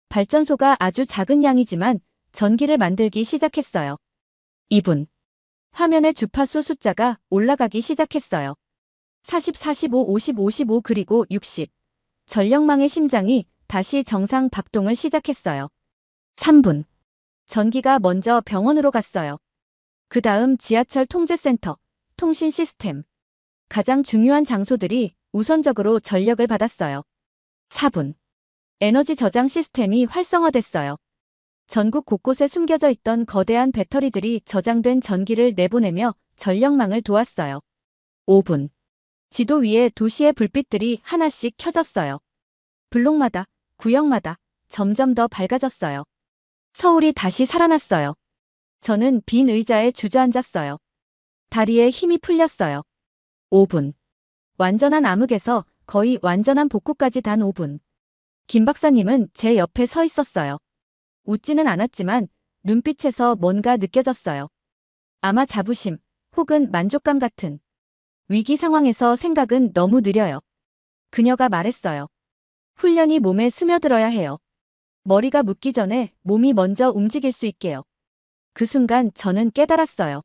발전소가 아주 작은 양이지만 전기를 만들기 시작했어요. 2분. 화면의 주파수 숫자가 올라가기 시작했어요. 40, 45, 50, 55 그리고 60. 전력망의 심장이 다시 정상 박동을 시작했어요. 3분. 전기가 먼저 병원으로 갔어요. 그 다음 지하철 통제센터, 통신 시스템. 가장 중요한 장소들이 우선적으로 전력을 받았어요. 4분. 에너지 저장 시스템이 활성화됐어요. 전국 곳곳에 숨겨져 있던 거대한 배터리들이 저장된 전기를 내보내며 전력망을 도왔어요. 5분. 지도 위에 도시의 불빛들이 하나씩 켜졌어요. 블록마다, 구역마다 점점 더 밝아졌어요. 서울이 다시 살아났어요. 저는 빈 의자에 주저앉았어요. 다리에 힘이 풀렸어요. 5분. 완전한 암흑에서 거의 완전한 복구까지 단 5분. 김 박사님은 제 옆에 서 있었어요. 웃지는 않았지만 눈빛에서 뭔가 느껴졌어요. 아마 자부심 혹은 만족감 같은. 위기 상황에서 생각은 너무 느려요. 그녀가 말했어요. 훈련이 몸에 스며들어야 해요. 머리가 묻기 전에 몸이 먼저 움직일 수 있게요. 그 순간 저는 깨달았어요.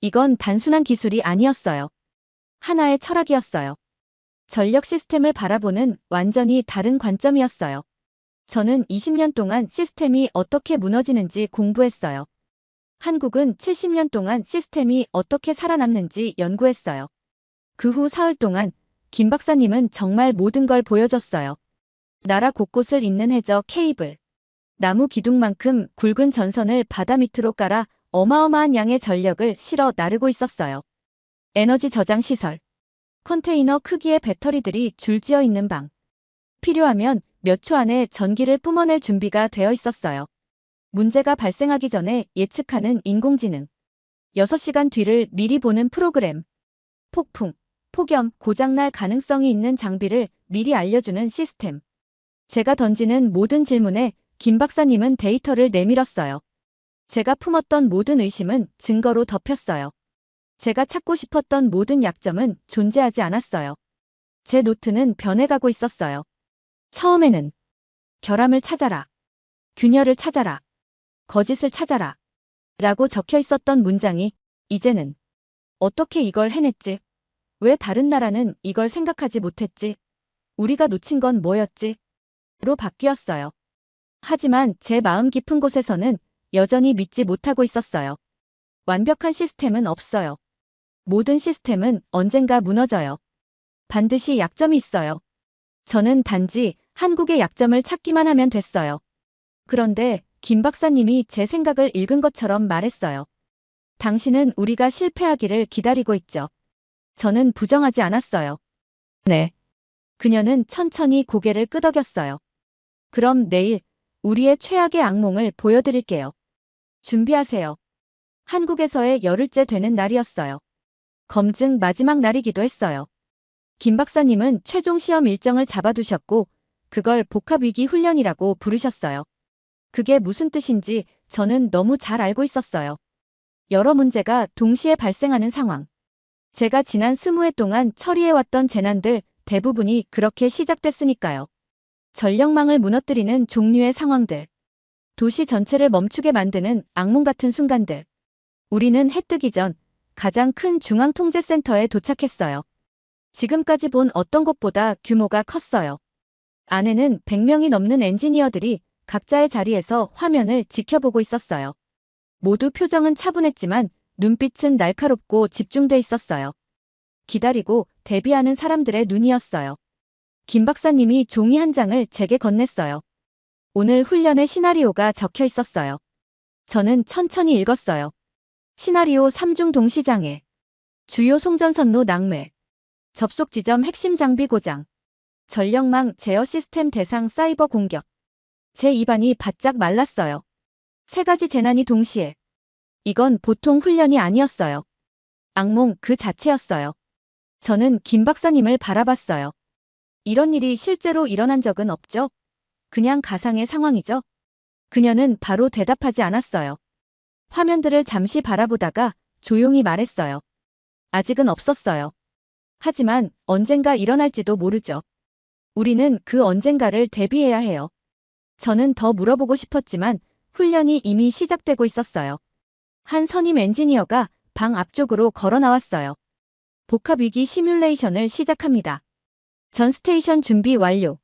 이건 단순한 기술이 아니었어요. 하나의 철학이었어요. 전력 시스템을 바라보는 완전히 다른 관점이었어요. 저는 20년 동안 시스템이 어떻게 무너지는지 공부했어요. 한국은 70년 동안 시스템이 어떻게 살아남는지 연구했어요. 그 후 사흘 동안 김 박사님은 정말 모든 걸 보여줬어요. 나라 곳곳을 잇는 해저 케이블. 나무 기둥만큼 굵은 전선을 바다 밑으로 깔아 어마어마한 양의 전력을 실어 나르고 있었어요. 에너지 저장 시설. 컨테이너 크기의 배터리들이 줄지어 있는 방. 필요하면 몇 초 안에 전기를 뿜어낼 준비가 되어 있었어요. 문제가 발생하기 전에 예측하는 인공지능. 6시간 뒤를 미리 보는 프로그램. 폭풍, 폭염, 고장날 가능성이 있는 장비를 미리 알려주는 시스템. 제가 던지는 모든 질문에 김 박사님은 데이터를 내밀었어요. 제가 품었던 모든 의심은 증거로 덮였어요. 제가 찾고 싶었던 모든 약점은 존재하지 않았어요. 제 노트는 변해가고 있었어요. 처음에는 결함을 찾아라. 균열을 찾아라. 거짓을 찾아라. 라고 적혀 있었던 문장이 이제는 어떻게 이걸 해냈지? 왜 다른 나라는 이걸 생각하지 못했지? 우리가 놓친 건 뭐였지? 로 바뀌었어요. 하지만 제 마음 깊은 곳에서는 여전히 믿지 못하고 있었어요. 완벽한 시스템은 없어요. 모든 시스템은 언젠가 무너져요. 반드시 약점이 있어요. 저는 단지 한국의 약점을 찾기만 하면 됐어요. 그런데 김 박사님이 제 생각을 읽은 것처럼 말했어요. 당신은 우리가 실패하기를 기다리고 있죠. 저는 부정하지 않았어요. 네. 그녀는 천천히 고개를 끄덕였어요. 그럼 내일 우리의 최악의 악몽을 보여드릴게요. 준비하세요. 한국에서의 열흘째 되는 날이었어요. 검증 마지막 날이기도 했어요. 김 박사님은 최종 시험 일정을 잡아두셨고 그걸 복합위기 훈련이라고 부르셨어요. 그게 무슨 뜻인지 저는 너무 잘 알고 있었어요. 여러 문제가 동시에 발생하는 상황. 제가 지난 20회 동안 처리해왔던 재난들 대부분이 그렇게 시작됐으니까요. 전력망을 무너뜨리는 종류의 상황들. 도시 전체를 멈추게 만드는 악몽 같은 순간들. 우리는 해 뜨기 전 가장 큰 중앙통제센터에 도착했어요. 지금까지 본 어떤 곳보다 규모가 컸어요. 안에는 100명이 넘는 엔지니어들이 각자의 자리에서 화면을 지켜보고 있었어요. 모두 표정은 차분했지만 눈빛은 날카롭고 집중돼 있었어요. 기다리고 대비하는 사람들의 눈이었어요. 김 박사님이 종이 한 장을 제게 건넸어요. 오늘 훈련의 시나리오가 적혀 있었어요. 저는 천천히 읽었어요. 시나리오 3중 동시장애. 주요 송전선로 낙뢰. 접속 지점 핵심 장비 고장. 전력망 제어 시스템 대상 사이버 공격. 제 입안이 바짝 말랐어요. 3가지 재난이 동시에. 이건 보통 훈련이 아니었어요. 악몽 그 자체였어요. 저는 김 박사님을 바라봤어요. 이런 일이 실제로 일어난 적은 없죠? 그냥 가상의 상황이죠? 그녀는 바로 대답하지 않았어요. 화면들을 잠시 바라보다가 조용히 말했어요. 아직은 없었어요. 하지만 언젠가 일어날지도 모르죠. 우리는 그 언젠가를 대비해야 해요. 저는 더 물어보고 싶었지만 훈련이 이미 시작되고 있었어요. 한 선임 엔지니어가 방 앞쪽으로 걸어 나왔어요. 복합위기 시뮬레이션을 시작합니다. 전 스테이션 준비 완료.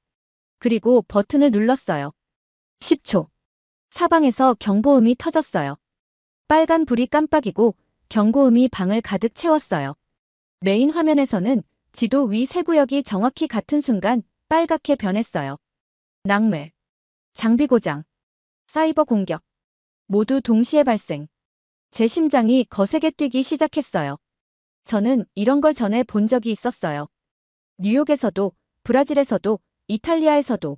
그리고 버튼을 눌렀어요. 10초. 사방에서 경보음이 터졌어요. 빨간 불이 깜빡이고 경고음이 방을 가득 채웠어요. 메인 화면에서는 지도 위 세 구역이 정확히 같은 순간 빨갛게 변했어요. 낙뢰. 장비 고장. 사이버 공격. 모두 동시에 발생. 제 심장이 거세게 뛰기 시작했어요. 저는 이런 걸 전에 본 적이 있었어요. 뉴욕에서도, 브라질에서도, 이탈리아에서도.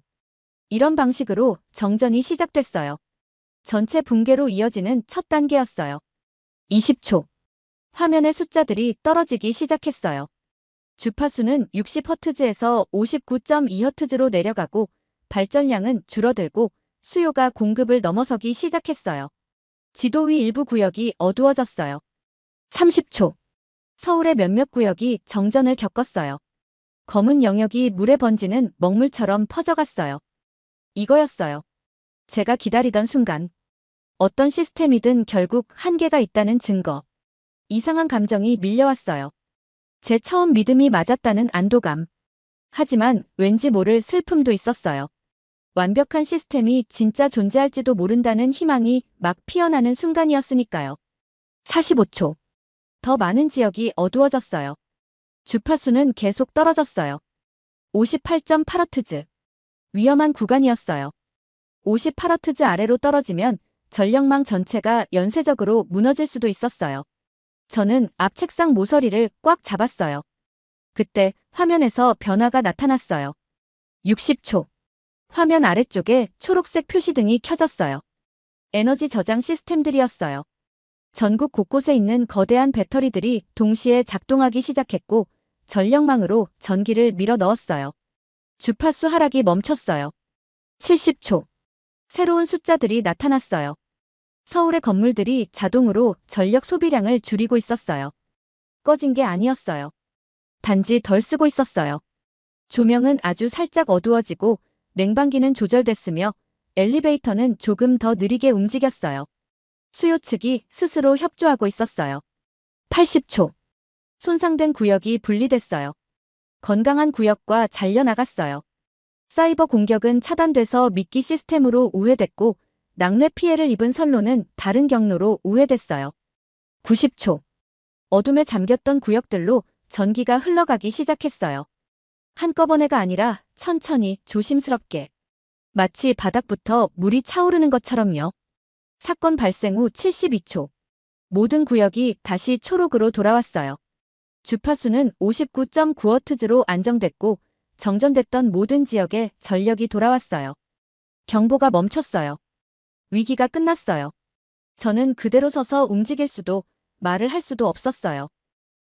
이런 방식으로 정전이 시작됐어요. 전체 붕괴로 이어지는 첫 단계였어요. 20초. 화면의 숫자들이 떨어지기 시작했어요. 주파수는 60Hz에서 59.2Hz로 내려가고 발전량은 줄어들고 수요가 공급을 넘어서기 시작했어요. 지도 위 일부 구역이 어두워졌어요. 30초. 서울의 몇몇 구역이 정전을 겪었어요. 검은 영역이 물에 번지는 먹물처럼 퍼져갔어요. 이거였어요. 제가 기다리던 순간. 어떤 시스템이든 결국 한계가 있다는 증거. 이상한 감정이 밀려왔어요. 제 처음 믿음이 맞았다는 안도감. 하지만 왠지 모를 슬픔도 있었어요. 완벽한 시스템이 진짜 존재할지도 모른다는 희망이 막 피어나는 순간이었으니까요. 45초. 더 많은 지역이 어두워졌어요. 주파수는 계속 떨어졌어요. 58.8Hz. 위험한 구간이었어요. 58Hz 아래로 떨어지면 전력망 전체가 연쇄적으로 무너질 수도 있었어요. 저는 앞 책상 모서리를 꽉 잡았어요. 그때 화면에서 변화가 나타났어요. 60초. 화면 아래쪽에 초록색 표시등이 켜졌어요. 에너지 저장 시스템들이었어요. 전국 곳곳에 있는 거대한 배터리들이 동시에 작동하기 시작했고 전력망으로 전기를 밀어 넣었어요. 주파수 하락이 멈췄어요. 70초. 새로운 숫자들이 나타났어요. 서울의 건물들이 자동으로 전력 소비량을 줄이고 있었어요. 꺼진 게 아니었어요. 단지 덜 쓰고 있었어요. 조명은 아주 살짝 어두워지고 냉방기는 조절됐으며 엘리베이터는 조금 더 느리게 움직였어요. 수요 측이 스스로 협조하고 있었어요. 80초. 손상된 구역이 분리됐어요. 건강한 구역과 잘려나갔어요. 사이버 공격은 차단돼서 미끼 시스템으로 우회됐고 낙뢰 피해를 입은 선로는 다른 경로로 우회됐어요. 90초. 어둠에 잠겼던 구역들로 전기가 흘러가기 시작했어요. 한꺼번에가 아니라 천천히 조심스럽게. 마치 바닥부터 물이 차오르는 것처럼요. 사건 발생 후 72초. 모든 구역이 다시 초록으로 돌아왔어요. 주파수는 59.9Hz로 안정됐고 정전됐던 모든 지역에 전력이 돌아왔어요. 경보가 멈췄어요. 위기가 끝났어요. 저는 그대로 서서 움직일 수도 말을 할 수도 없었어요.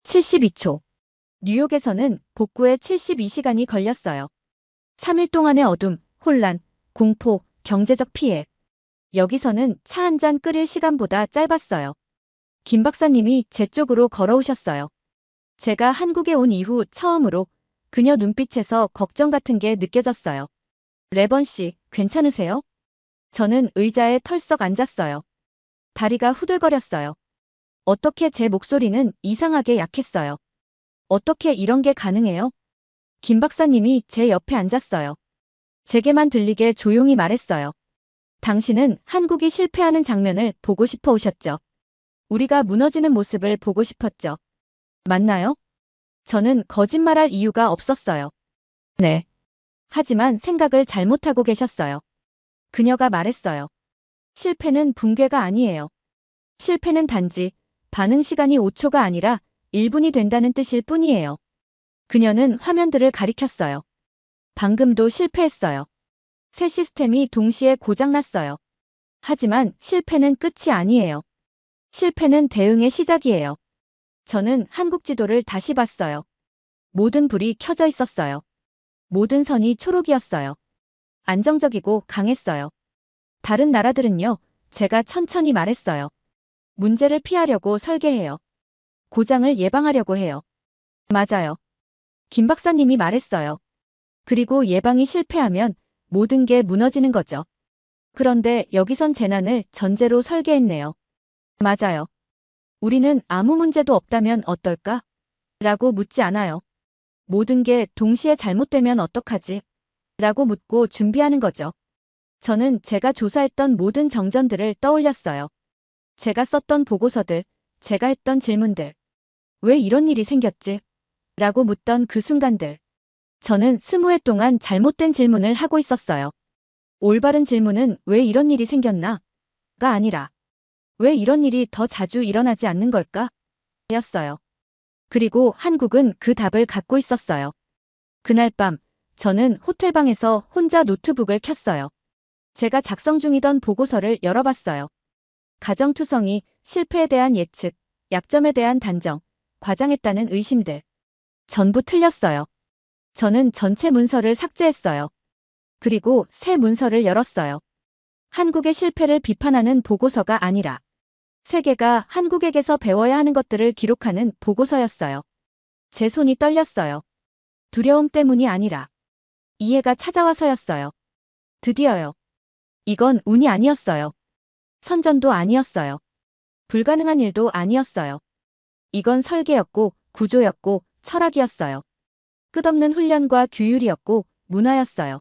72초. 뉴욕에서는 복구에 72시간이 걸렸어요. 3일 동안의 어둠, 혼란, 공포, 경제적 피해. 여기서는 차 한 잔 끓일 시간보다 짧았어요. 김 박사님이 제 쪽으로 걸어오셨어요. 제가 한국에 온 이후 처음으로 그녀 눈빛에서 걱정 같은 게 느껴졌어요. 레번 씨, 괜찮으세요? 저는 의자에 털썩 앉았어요. 다리가 후들거렸어요. 어떻게 제 목소리는 이상하게 약했어요. 어떻게 이런 게 가능해요? 김 박사님이 제 옆에 앉았어요. 제게만 들리게 조용히 말했어요. 당신은 한국이 실패하는 장면을 보고 싶어 오셨죠. 우리가 무너지는 모습을 보고 싶었죠. 맞나요? 저는 거짓말할 이유가 없었어요. 네. 하지만 생각을 잘못하고 계셨어요. 그녀가 말했어요. 실패는 붕괴가 아니에요. 실패는 단지 반응 시간이 5초가 아니라 1분이 된다는 뜻일 뿐이에요. 그녀는 화면들을 가리켰어요. 방금도 실패했어요. 새 시스템이 동시에 고장났어요. 하지만 실패는 끝이 아니에요. 실패는 대응의 시작이에요. 저는 한국 지도를 다시 봤어요. 모든 불이 켜져 있었어요. 모든 선이 초록이었어요. 안정적이고 강했어요. 다른 나라들은요, 제가 천천히 말했어요. 문제를 피하려고 설계해요. 고장을 예방하려고 해요. 맞아요. 김 박사님이 말했어요. 그리고 예방이 실패하면 모든 게 무너지는 거죠. 그런데 여기선 재난을 전제로 설계했네요. 맞아요. 우리는 아무 문제도 없다면 어떨까? 라고 묻지 않아요. 모든 게 동시에 잘못되면 어떡하지? 라고 묻고 준비하는 거죠. 저는 제가 조사했던 모든 정전들을 떠올렸어요. 제가 썼던 보고서들, 제가 했던 질문들. 왜 이런 일이 생겼지? 라고 묻던 그 순간들. 저는 20회 동안 잘못된 질문을 하고 있었어요. 올바른 질문은 왜 이런 일이 생겼나? 가 아니라 왜 이런 일이 더 자주 일어나지 않는 걸까? 였어요. 그리고 한국은 그 답을 갖고 있었어요. 그날 밤 저는 호텔방에서 혼자 노트북을 켰어요. 제가 작성 중이던 보고서를 열어봤어요. 가정투성이, 실패에 대한 예측, 약점에 대한 단정, 과장했다는 의심들. 전부 틀렸어요. 저는 전체 문서를 삭제했어요. 그리고 새 문서를 열었어요. 한국의 실패를 비판하는 보고서가 아니라 세계가 한국에게서 배워야 하는 것들을 기록하는 보고서였어요. 제 손이 떨렸어요. 두려움 때문이 아니라 이해가 찾아와서였어요. 드디어요. 이건 운이 아니었어요. 선전도 아니었어요. 불가능한 일도 아니었어요. 이건 설계였고 구조였고 철학이었어요. 끝없는 훈련과 규율이었고 문화였어요.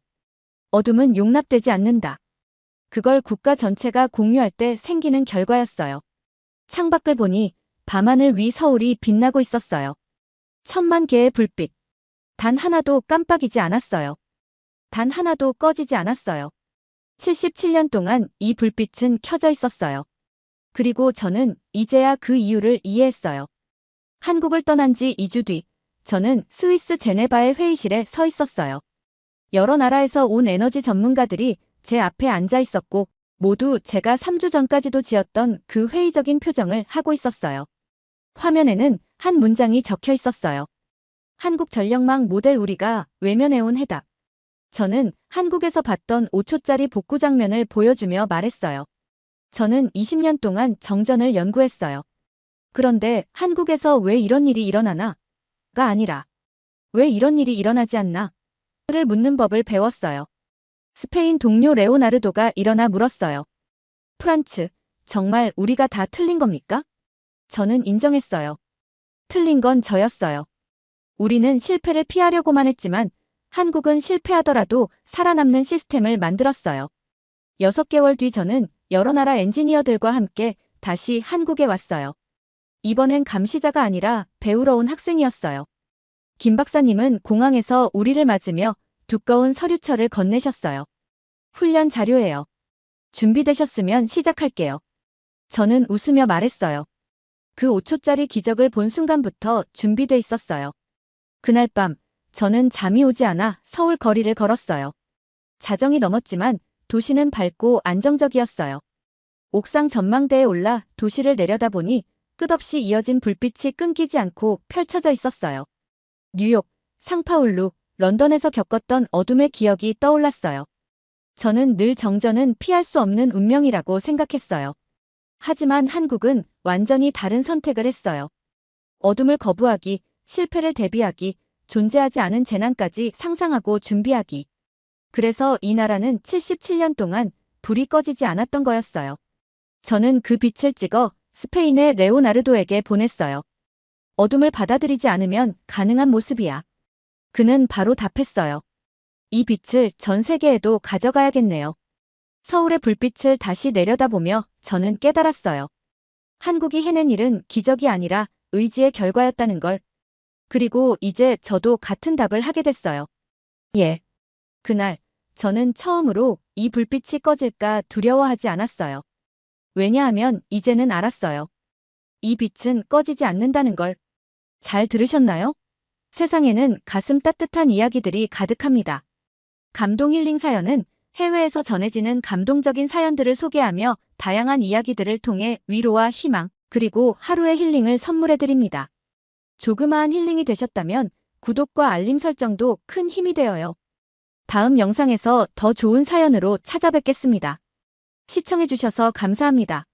어둠은 용납되지 않는다. 그걸 국가 전체가 공유할 때 생기는 결과였어요. 창밖을 보니 밤하늘 위 서울이 빛나고 있었어요. 10,000개의 불빛. 단 하나도 깜빡이지 않았어요. 단 하나도 꺼지지 않았어요. 77년 동안 이 불빛은 켜져 있었어요. 그리고 저는 이제야 그 이유를 이해했어요. 한국을 떠난 지 2주 뒤, 저는 스위스 제네바의 회의실에 서 있었어요. 여러 나라에서 온 에너지 전문가들이 제 앞에 앉아 있었고, 모두 제가 3주 전까지도 지었던 그 회의적인 표정을 하고 있었어요. 화면에는 한 문장이 적혀 있었어요. 한국전력망 모델 우리가 외면해온 해답. 저는 한국에서 봤던 5초짜리 복구 장면을 보여주며 말했어요. 저는 20년 동안 정전을 연구했어요. 그런데 한국에서 왜 이런 일이 일어나나? 가 아니라 왜 이런 일이 일어나지 않나? 를 묻는 법을 배웠어요. 스페인 동료 레오나르도가 일어나 물었어요. 프란츠, 정말 우리가 다 틀린 겁니까? 저는 인정했어요. 틀린 건 저였어요. 우리는 실패를 피하려고만 했지만 한국은 실패하더라도 살아남는 시스템을 만들었어요. 6개월 뒤 저는 여러 나라 엔지니어들과 함께 다시 한국에 왔어요. 이번엔 감시자가 아니라 배우러 온 학생이었어요. 김 박사님은 공항에서 우리를 맞으며 두꺼운 서류철을 건네셨어요. 훈련 자료예요. 준비되셨으면 시작할게요. 저는 웃으며 말했어요. 그 5초짜리 기적을 본 순간부터 준비돼 있었어요. 그날 밤, 저는 잠이 오지 않아 서울 거리를 걸었어요. 자정이 넘었지만 도시는 밝고 안정적이었어요. 옥상 전망대에 올라 도시를 내려다보니 끝없이 이어진 불빛이 끊기지 않고 펼쳐져 있었어요. 뉴욕, 상파울루, 런던에서 겪었던 어둠의 기억이 떠올랐어요. 저는 늘 정전은 피할 수 없는 운명이라고 생각했어요. 하지만 한국은 완전히 다른 선택을 했어요. 어둠을 거부하기, 실패를 대비하기, 존재하지 않은 재난까지 상상하고 준비하기. 그래서 이 나라는 77년 동안 불이 꺼지지 않았던 거였어요. 저는 그 빛을 찍어 스페인의 레오나르도에게 보냈어요. 어둠을 받아들이지 않으면 가능한 모습이야. 그는 바로 답했어요. 이 빛을 전 세계에도 가져가야겠네요. 서울의 불빛을 다시 내려다보며 저는 깨달았어요. 한국이 해낸 일은 기적이 아니라 의지의 결과였다는 걸. 그리고 이제 저도 같은 답을 하게 됐어요. 예. 그날, 저는 처음으로 이 불빛이 꺼질까 두려워하지 않았어요. 왜냐하면 이제는 알았어요. 이 빛은 꺼지지 않는다는 걸. 잘 들으셨나요? 세상에는 가슴 따뜻한 이야기들이 가득합니다. 감동 힐링 사연은 해외에서 전해지는 감동적인 사연들을 소개하며 다양한 이야기들을 통해 위로와 희망, 그리고 하루의 힐링을 선물해드립니다. 조그마한 힐링이 되셨다면 구독과 알림 설정도 큰 힘이 되어요. 다음 영상에서 더 좋은 사연으로 찾아뵙겠습니다. 시청해주셔서 감사합니다.